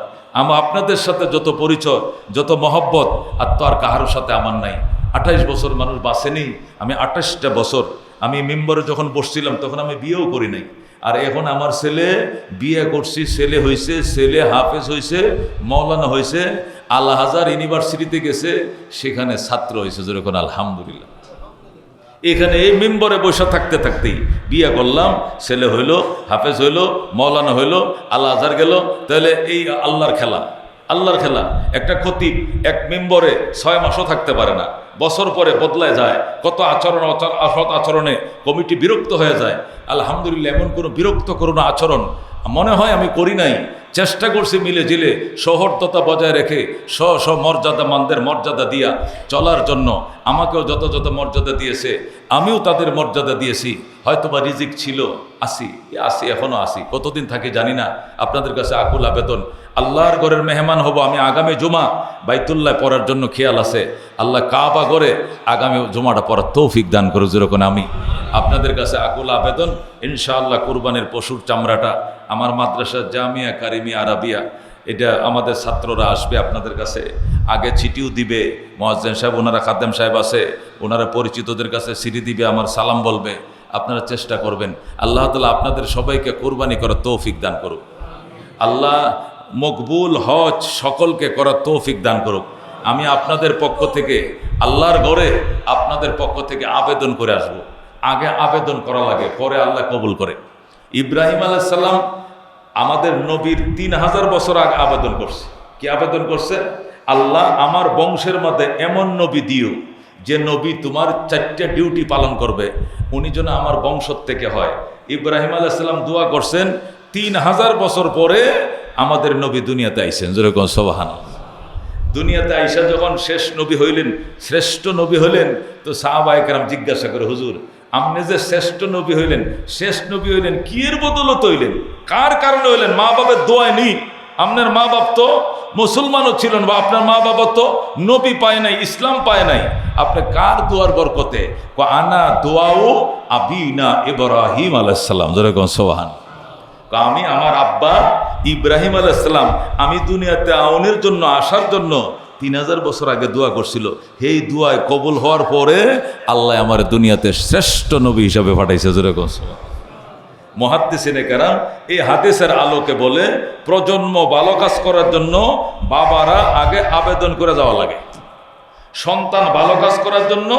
আপনাদের সাথে যত পরিচয়, যত মহব্বত, আর তো আর কাহারোর সাথে আমার নাই। 28 বছর মানুষ বাঁচেনি, আমি 28টা বছর। আমি মেম্বারে যখন বসছিলাম তখন আমি বিয়েও করি নাই। আর এখন আমার ছেলে বিয়ে করছি, ছেলে হয়েছে, ছেলে হাফেজ হয়েছে, মৌলানা হয়েছে, আল আজহার ইউনিভার্সিটিতে গেছে, সেখানে ছাত্র হয়েছে। যেরকম আলহামদুলিল্লাহ এখানে এই মেম্বরে বসে থাকতে থাকতেই বিয়ে করলাম, ছেলে হইল, হাফেজ হইল, মৌলানা হইল, আল আজহার গেল, তাহলে এই আল্লাহর খেলা, আল্লাহর খেলা। একটা খতিব এক মেম্বরে 6 মাসও থাকতে পারে না, বছর পরে বদলায় যায়, কত অসৎ আচরণে কমিটি বিরক্ত হয়ে যায়। আলহামদুলিল্লাহ, এমন কোনো বিরক্ত করুন আচরণ মনে হয় আমি করি নাই। চেষ্টা করছি মিলে জিলে সৌহার্দ্যতা বজায় রেখে স্ব মর্যাদামানদের মর্যাদা দিয়া চলার জন্য। আমাকেও যত যত মর্যাদা দিয়েছে আমিও তাদের মর্যাদা দিয়েছি। হয়তো বা রিজিক ছিল, আসি এখনও আসি, কতদিন থাকি জানি না। আপনাদের কাছে আকুল আবেদন, আল্লাহর ঘরের মেহমান হব আমি। আগামী জুমা বাইতুল্লাহ পড়ার জন্য খেয়াল আছে, আল্লাহ কাবা করে আগামী জুমাটা পড়ার তৌফিক দান করে যেরকম আমি। আপনাদের কাছে আকুল আবেদন, ইনশাআল্লাহ কুরবানির পশুর চামড়াটা আমার মাদ্রাসা জামিয়া কারিমিয়া আরাবিয়া, এটা আমাদের ছাত্ররা আসবে আপনাদের কাছে, আগে চিঠিও দিবে। মুয়াজ্জিন সাহেব, ওনারা খাদেম সাহেব আছে, ওনারা পরিচিতদের কাছে চিঠি দিবে, আমার সালাম বলবে। আপনারা চেষ্টা করবেন, আল্লাহ তাআলা আপনাদের সবাইকে কুরবানি করার তৌফিক দান করুক। আল্লাহ মকবুল হজ সকলকে করার তৌফিক দান করুক। আমি আপনাদের পক্ষ থেকে আল্লাহর ঘরে আপনাদের পক্ষ থেকে আবেদন করে আসব। আগে আবেদন করা লাগে, পরে আল্লাহ কবুল করে। ইব্রাহিম আলাইহিস সালাম আমাদের নবীর 3000 বছর আগে আবেদন করছে। কি আবেদন করছে? আল্লাহ আমার বংশের মধ্যে এমন নবী দিও যে নবী তোমার 4টা ডিউটি পালন করবে, উনি যেন আমার বংশ থেকে হয়। ইব্রাহিম আলাইহিস সালাম দোয়া করছেন, 3000 বছর পরে আমাদের নবী দুনিয়াতে আইছেন, যেরকম সুবহানাল্লাহ। দুনিয়াতে আইসা যখন শেষ নবী হইলেন, শ্রেষ্ঠ নবী হইলেন, তো সাহাবায়ে কেরাম জিজ্ঞাসা করে, হুজুর আপনি যে শ্রেষ্ঠ নবী হইলেন, শেষ নবী হইলেন, কি এর বদলত হইলেন, কার কারণে হইলেন? মা বাবার দোয়ায় নেই, আপনার মা বাপ তো মুসলমানও ছিলেন, বা আপনার মা বাবা তো নবী পায় নাই, ইসলাম পায় নাই, আপনি কার দোয়ার বরকতে? আনা দোয়াও আবিনা ইব্রাহিম আলাইহিস সালাম, যেরকম সুবহানাল্লাহ। আমি আমার আব্বা ইব্রাহিম আলাইহিস সালাম আমি দুনিয়াতে আউনের জন্য, আসার জন্য 3000 বছর আগে দোয়া করছিল। এই দোয়ায় কবুল হওয়ার পরে আল্লাহ আমার দুনিয়াতে শ্রেষ্ঠ নবী হিসাবে পাঠাইছে, যেরকম মুহাদ্দিসিনে কেরাম এই হাদিসের আলোকে বলে, প্রজন্ম ভালো কাজ করার জন্য বাবারা আগে আবেদন করে যাওয়া লাগে। সন্তান ভালো কাজ করার জন্য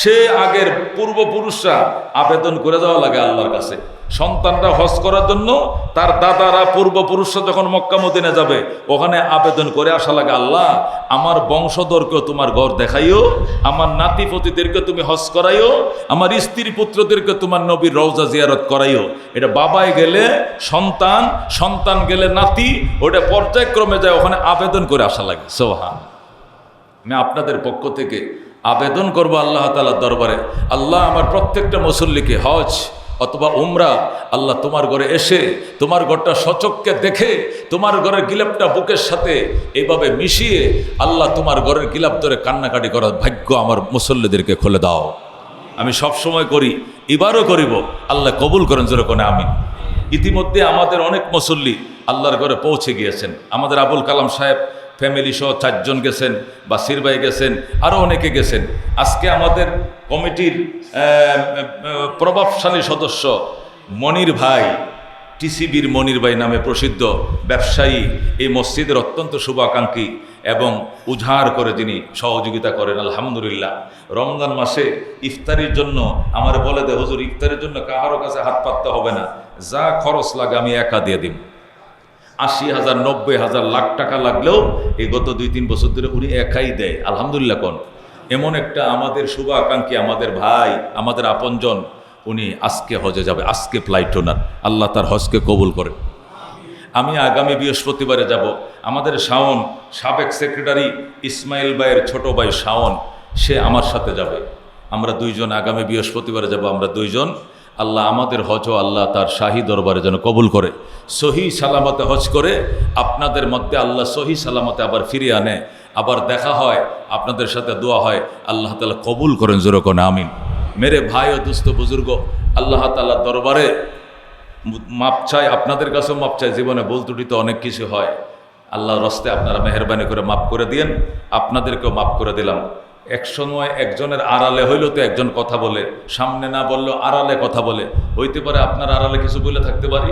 সে আগের পূর্বপুরুষরা আবেদন করে যাওয়া লাগে আল্লাহর কাছে। সন্তানরা হজ করার জন্য তার দাদারা পূর্বপুরুষরা যখন মক্কা মদিনা যাবে, ওখানে আবেদন করে আসা লাগে, আল্লাহ আমার বংশধরকেও তোমার ঘর দেখাইও, আমার নাতিপতিদেরকে তুমি হজ করাইও, আমার স্ত্রী পুত্রদেরকে তোমার নবীর রওজা জিয়ারত করাইও। এটা বাবায় গেলে সন্তান, সন্তান গেলে নাতি, ওটা পর্যায়ক্রমে যায়, ওখানে আবেদন করে আসা লাগে। সুবহানাল্লাহ। আমি আপনাদের পক্ষ থেকে আবেদন করব আল্লাহ তাআলার দরবারে, আল্লাহ আমার প্রত্যেকটা মুসল্লিকে হজ অথবা উমরা, আল্লাহ তোমার ঘরে এসে তোমার ঘরটা সচক্ষে দেখে, তোমার ঘরের গিলাপটা বুকের সাথে এভাবে মিশিয়ে আল্লাহ তোমার ঘরের গিলাপ ধরে কান্নাকাটি করার ভাগ্য আমার মুসল্লিদেরকে খুলে দাও। আমি সব সময় করি, এবারও করিব, আল্লাহ কবুল করেন, যেরকম আমিন। ইতিমধ্যে আমাদের অনেক মুসল্লি আল্লাহর ঘরে পৌঁছে গিয়েছেন। আমাদের আবুল কালাম সাহেব ফ্যামিলি সহ 4 জন গেছেন, বাসির ভাই গেছেন, আরও অনেকে গেছেন। আজকে আমাদের কমিটির প্রভাবশালী সদস্য মনির ভাই, টিসিবির মনির ভাই নামে প্রসিদ্ধ ব্যবসায়ী, এই মসজিদের অত্যন্ত শুভাকাঙ্ক্ষী এবং উজাড় করে যিনি সহযোগিতা করেন, আলহামদুলিল্লাহ। রমজান মাসে ইফতারির জন্য আমার বলে দে, হুজুর ইফতারের জন্য কাহারও কাছে হাত পাততে হবে না, যা খরচ লাগে আমি একা দিয়ে দিব। 80,000, 90,000, লাখ টাকা লাগলেও এই গত 2-3 বছর ধরে উনি একাই দেয়, আলহামদুলিল্লাহ। কোন এমন একটা আমাদের শুভাকাঙ্ক্ষী, আমাদের ভাই, আমাদের আপনজন, উনি আজকে হজে যাবে, আজকে ফ্লাইট ওনার, আল্লাহ তার হজকে কবুল করেন। আমি আগামী বৃহস্পতিবারে যাব। আমাদের শাওন, সাবেক সেক্রেটারি ইসমাইল ভাইয়ের ছোট ভাই শাওন, সে আমার সাথে যাবে। আমরা 2 জন আগামী বৃহস্পতিবারে যাব, আমরা 2 জন। আল্লাহ আমাদের হজও আল্লাহ তার শাহী দরবারে যেন কবুল করে, সহি সালামতে হজ করে আপনাদের মধ্যে আল্লাহ সহি সালামতে আবার ফিরিয়ে আনে, আবার দেখা হয়, আপনাদের সাথে দোয়া হয়, আল্লাহ তাআলা কবুল করেন, যেরকম আমিন। মেরে ভাই ও দুস্থ বুজুর্গ, আল্লাহ তাআলার দরবারে মাপ চাই, আপনাদের কাছেও মাপ চাই। জীবনে ভুল ত্রুটি তো অনেক কিছু হয়, আল্লাহর রাস্তে আপনারা মেহেরবানি করে মাফ করে দিয়েন, আপনাদেরকেও মাফ করে দিলাম। এক সময় একজনের আড়ালে হইল তো একজন কথা বলে, সামনে না বললেও আড়ালে কথা বলে। হইতে পারে আপনার আড়ালে কিছু বলে থাকতে পারি,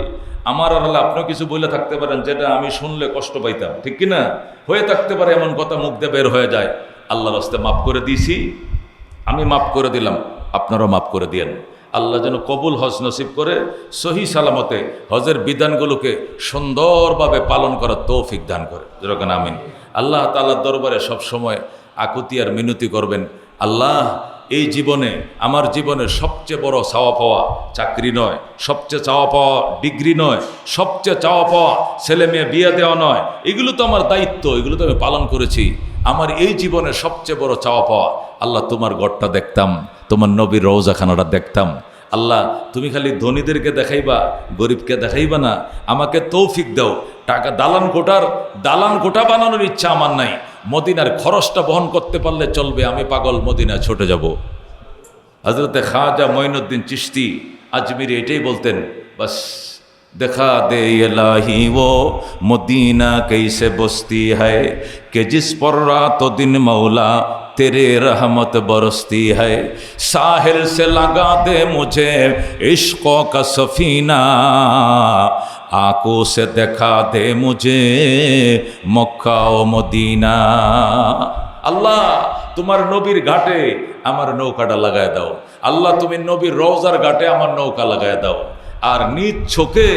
আমার আড়ালে আপনিও কিছু বলে থাকতে পারেন, যেটা আমি শুনলে কষ্ট পাইতাম, ঠিক কিনা? হয়ে থাকতে পারে এমন কথা মুখ দিয়ে বের হয়ে যায়। আল্লাহর রাস্তে মাফ করে দিয়েছি, আমি মাফ করে দিলাম, আপনারাও মাফ করে দিয়েন। আল্লাহ যেন কবুল হজ নসিব করে সহি সালামতে হজের বিধানগুলোকে সুন্দরভাবে পালন করার তৌফিক দান করে, যেরকম আমিন। আল্লাহ তাআলার দরবারে সবসময় আকুতি আর মিনতি করবেন, আল্লাহ এই জীবনে, আমার জীবনের সবচেয়ে বড় চাওয়া পাওয়া চাকরি নয়, সবচেয়ে চাওয়া পাওয়া ডিগ্রি নয়, সবচেয়ে চাওয়া পাওয়া ছেলে মেয়ে বিয়ে দেওয়া নয়, এগুলো তো আমার দায়িত্ব, এগুলো তো আমি পালন করেছি। আমার এই জীবনের সবচেয়ে বড় চাওয়া পাওয়া, আল্লাহ তোমার ঘরটা দেখতাম, তোমার নবীর রওজাখানাটা দেখতাম। আল্লাহ তুমি খালি ধনীদেরকে দেখাইবা, গরিবকে দেখাইবা না, আমাকে তৌফিক দাও। টাকা দালান কোঠা বানানোর ইচ্ছা আমার নাই, মদিনার খরচটা বহন করতে পারলে চলবে, আমি পাগল মদিনা ছুটে যাব। হযরতে খাজা মঈনুদ্দিন চিশতি আজমিরি এটাই বলতেন, বাস দেখা দে ইলাহি वो मदीना कैसे बसती है कि जिस पर रातों दिन मौला तेरे रहमत बरसती है, साहिल से लगा दे मुझे इश्क़ों का सफीना, आंखों से देखा दे मुझे मक्का ও মদিনা। আল্লাহ তোমার নবীর ঘাটে আমার নৌকাটা লাগায় দাও, আল্লাহ তুমি নবীর রওজার ঘাটে আমার নৌকা লাগায় দাও, আর নিজ চোখে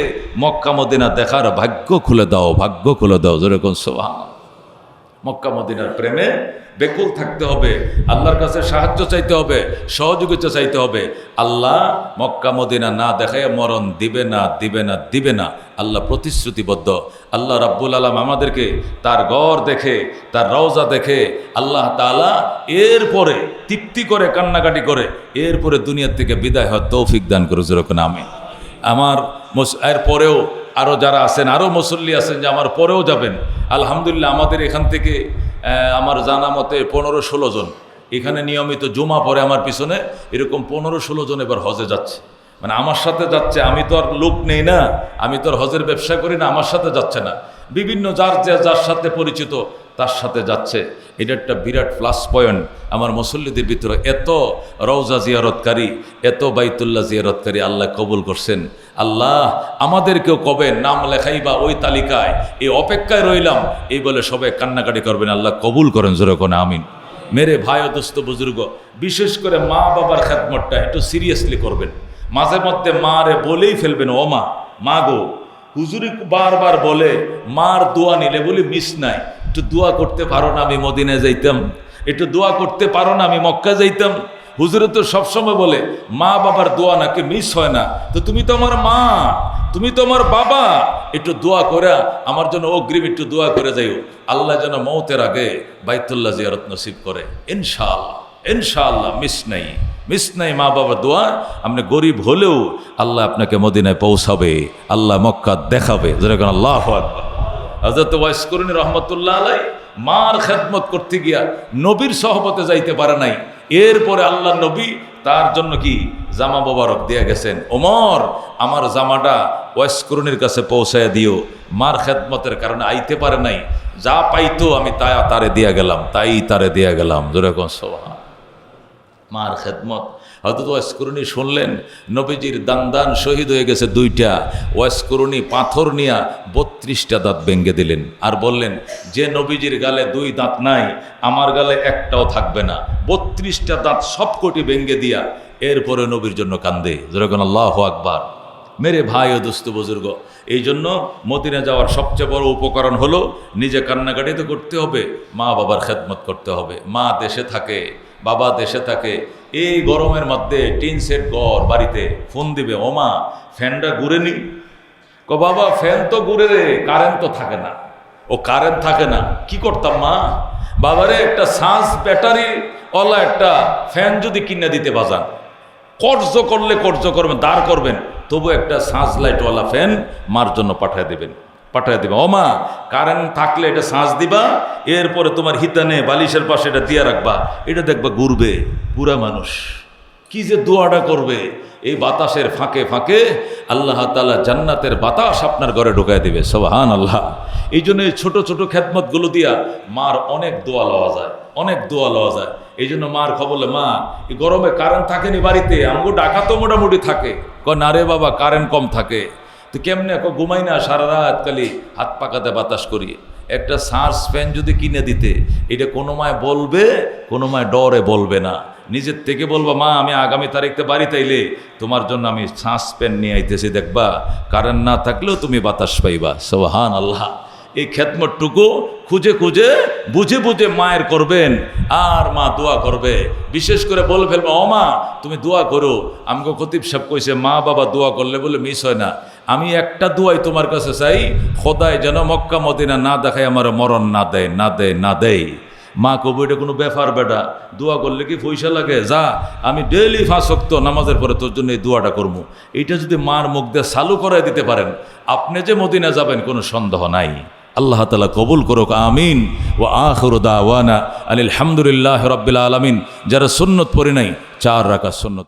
মক্কা মদিনা দেখার ভাগ্য খুলে দাও, ভাগ্য খুলে দাও। যেরকম সুবহান। মক্কা মদিনার প্রেমে বেকুল থাকতে হবে, আল্লাহর কাছে সাহায্য চাইতে হবে, সহযোগিতা চাইতে হবে। আল্লাহ মক্কা মদিনা না দেখায় মরণ দিবে না, দিবে না, দিবে না। আল্লাহ প্রতিশ্রুতিবদ্ধ। আল্লাহ রাব্বুল আলামিন আমাদেরকে তার ঘর দেখে, তার রওজা দেখে আল্লাহ তাআলা এরপরে তৃপ্তি করে, কান্নাকাটি করে এরপরে দুনিয়ার থেকে বিদায় হওয়ার তৌফিক দান করে। যেরকম আমিন। আমার এরপরেও আরও যারা আছেন, আরও মুসল্লি আছেন যে আমার পরেও যাবেন, আলহামদুলিল্লাহ আমাদের এখান থেকে আমার জানা মতে 15-16 জন এখানে নিয়মিত জুমা পড়ে আমার পিছনে, এরকম 15-16 জন এবার হজে যাচ্ছে। মানে আমার সাথে যাচ্ছে, আমি তো আর লোক নেই না, আমি তো আর হজের ব্যবসা করি না, আমার সাথে যাচ্ছে না, বিভিন্ন যার সাথে পরিচিত তার সাথে যাচ্ছে। এটা একটা বিরাট প্লাস পয়েন্ট আমার মুসল্লিদের ভিতরে। এত রওজা জিয়ারতকারী, এত বাইতুল্লাহ জিয়ারতকারী আল্লাহ কবুল করছেন। আল্লাহ আমাদেরকেও কবে নাম লেখাইবা ওই তালিকায়, এই অপেক্ষায় রইলাম এই বলে সবাই কান্নাকাটি করবেন, আল্লাহ কবুল করেন। যেরকম আমিন। মেরে ভাই ও দোস্ত বুজুর্গ, বিশেষ করে মা বাবার খেদমতটা একটু সিরিয়াসলি করবেন। মাঝে মধ্যে মা রে বলেই ফেলবেন, ও মা গো, হুজুরি বারবার বলে মার দোয়া নিলে বলি মিস নাই, একটু দোয়া করতে পারো না আমি মদিনায় যাইতাম, একটু দোয়া করতে পারো না আমি মক্কা যাইতাম। হুজুরে তো সবসময় বলে মা বাবার দোয়া নাকি মিস হয় না, তো তুমি তো আমার মা, তুমি তো আমার বাবা, একটু দোয়া করে আমার জন্য অগ্রিম একটু দোয়া করে যাইও, আল্লাহ যেন মৌতের আগে বাইতুল্লাহ জিয়ারত নসিব করে। ইনশাআল্লাহ, ইনশাআল্লাহ মিস নাই মা বাবার দোয়া। আপনি গরিব হলেও আল্লাহ আপনাকে মদিনায় পৌঁছাবে, আল্লাহ মক্কা দেখাবে। যেরকম আল্লাহু আকবার। হযরত ওয়াইস করুনী রহমতুল্লাহ আলাইহি মার খেদমত করতে গিয়া নবীর সহবতে যাইতে পারে নাই, এরপরে আল্লাহ নবী তার জন্য কি জামা মোবারক দিয়ে গেছেন, ওমর আমার জামাটা ওয়াইস করুনীর কাছে পৌঁছায় দিও, মার খেদমতের কারণে আইতে পারে নাই, যা পাইতো আমি তারে দিয়া গেলাম, তাই তারে দিয়া গেলাম। যেরকম সুবহান। মার খেদমত। হযরত ওয়াইস করুনী শুনলেন নবীজির দান শহীদ হয়ে গেছে 2টা। ওয়াইস করুনী পাথর নিয়া 32টা দাঁত ভেঙে দিলেন, আর বললেন যে নবীজির গালে 2 দাঁত নাই, আমার গালে একটাও থাকবে না। 32টা দাঁত সবকটি ভেঙে দিয়া এরপরে নবীর জন্য কান্দে। যেরকম আল্লাহু আকবার। মেরে ভাই ও দোস্ত বুজুর্গ, এই জন্য মদিনা যাওয়ার সবচেয়ে বড় উপকরণ হলো নিজে কান্নাকাটি তো করতে হবে, মা বাবার খেদমত করতে হবে। মা দেশে থাকে, বাবা দেশে থাকে, এই গরমের মধ্যে টিন সেট ঘর বাড়িতে ফোন দিবে, ও মা ফ্যানটা ঘুরে নি, বাবা ফ্যান তো ঘুরে রে, কারেন্ট তো থাকে না। ও কারেন্ট থাকে না, কি করতাম মা? বাবারে একটা সাঁস ব্যাটারি ওলা একটা ফ্যান যদি কিনে দিতে বাজান, কর্জ করবেন, দাঁড় করবেন, তবু একটা সাঁস লাইটওয়ালা ফ্যান মার জন্য পাঠিয়ে দেবেন। ও মা কারেন্ট থাকলে এটা সাঁস দিবা, এরপরে তোমার হিতানে বালিশের পাশে এটা দিয়ে রাখবা, এটা দেখবা ঘুরবে। বুড়া মানুষ কি যে দোয়াটা করবে, এই বাতাসের ফাঁকে ফাঁকে আল্লাহ তাআলা জান্নাতের বাতাস আপনার ঘরে ঢুকায় দিবে। সুবহানাল্লাহ। এই জন্য এই ছোট ছোট খেদমতগুলো দিয়া মার অনেক দোয়া লওয়া যায়, অনেক দোয়া লওয়া যায়। এই জন্য মার খবরলে, মা এই গরমে কারেন্ট থাকেনি বাড়িতে, আমাকে ডাকা তো মোটামুটি থাকে। না রে বাবা কারেন্ট কম থাকে, তো কেমনে? ঘুমাই না, সারা রাত খালি হাত পাকাতে বাতাস করি। একটা সার্স ফ্যান যদি কিনে দিতে, এটা কোনো মায় বলবে, কোনো মায় ডরে বলবে না, নিজের থেকে বলবা মা আমি আগামী তারিখতে বাড়িতে আইলে তোমার জন্য আমি শ্বাস পেন নিয়ে আইতেছি, দেখবা কারেন্ট না থাকলেও তুমি বাতাস পাইবা। সুবহান আল্লাহ। এই খেদমতটুকু খুঁজে খুঁজে বুঝে বুঝে মায়ের করবেন, আর মা দোয়া করবে। বিশেষ করে বলে ফেলবে ও মা তুমি দোয়া করো। আমাকে খতিব সাহেব কইছে মা বাবা দোয়া করলে বলে মিস হয় না। আমি একটা দোয়াই তোমার কাছে চাই, খোদায় যেন মক্কা মদিনা না দেখায় আমার মরণ না দেয়, না দেয়, না দেয়। মা কবু এটা কোনো ব্যাপার বেটা, দোয়া করলে কি পয়সা লাগে? যা আমি ডেইলি 5 ওয়াক্ত নামাজের পরে তোর জন্য এই দোয়াটা করবো। এইটা যদি মার মুখ দিয়ে চালু করাই দিতে পারেন, আপনি যে মদিনা যাবেন কোনো সন্দেহ নাই। আল্লাহ তাআলা কবুল করুক, আমিন। ওয়া আখিরু দাওয়ানা আলহামদুলিল্লাহি রাব্বিল আলামিন। যারা সুন্নত পড়ে নাই 4 রাকাত সুন্নত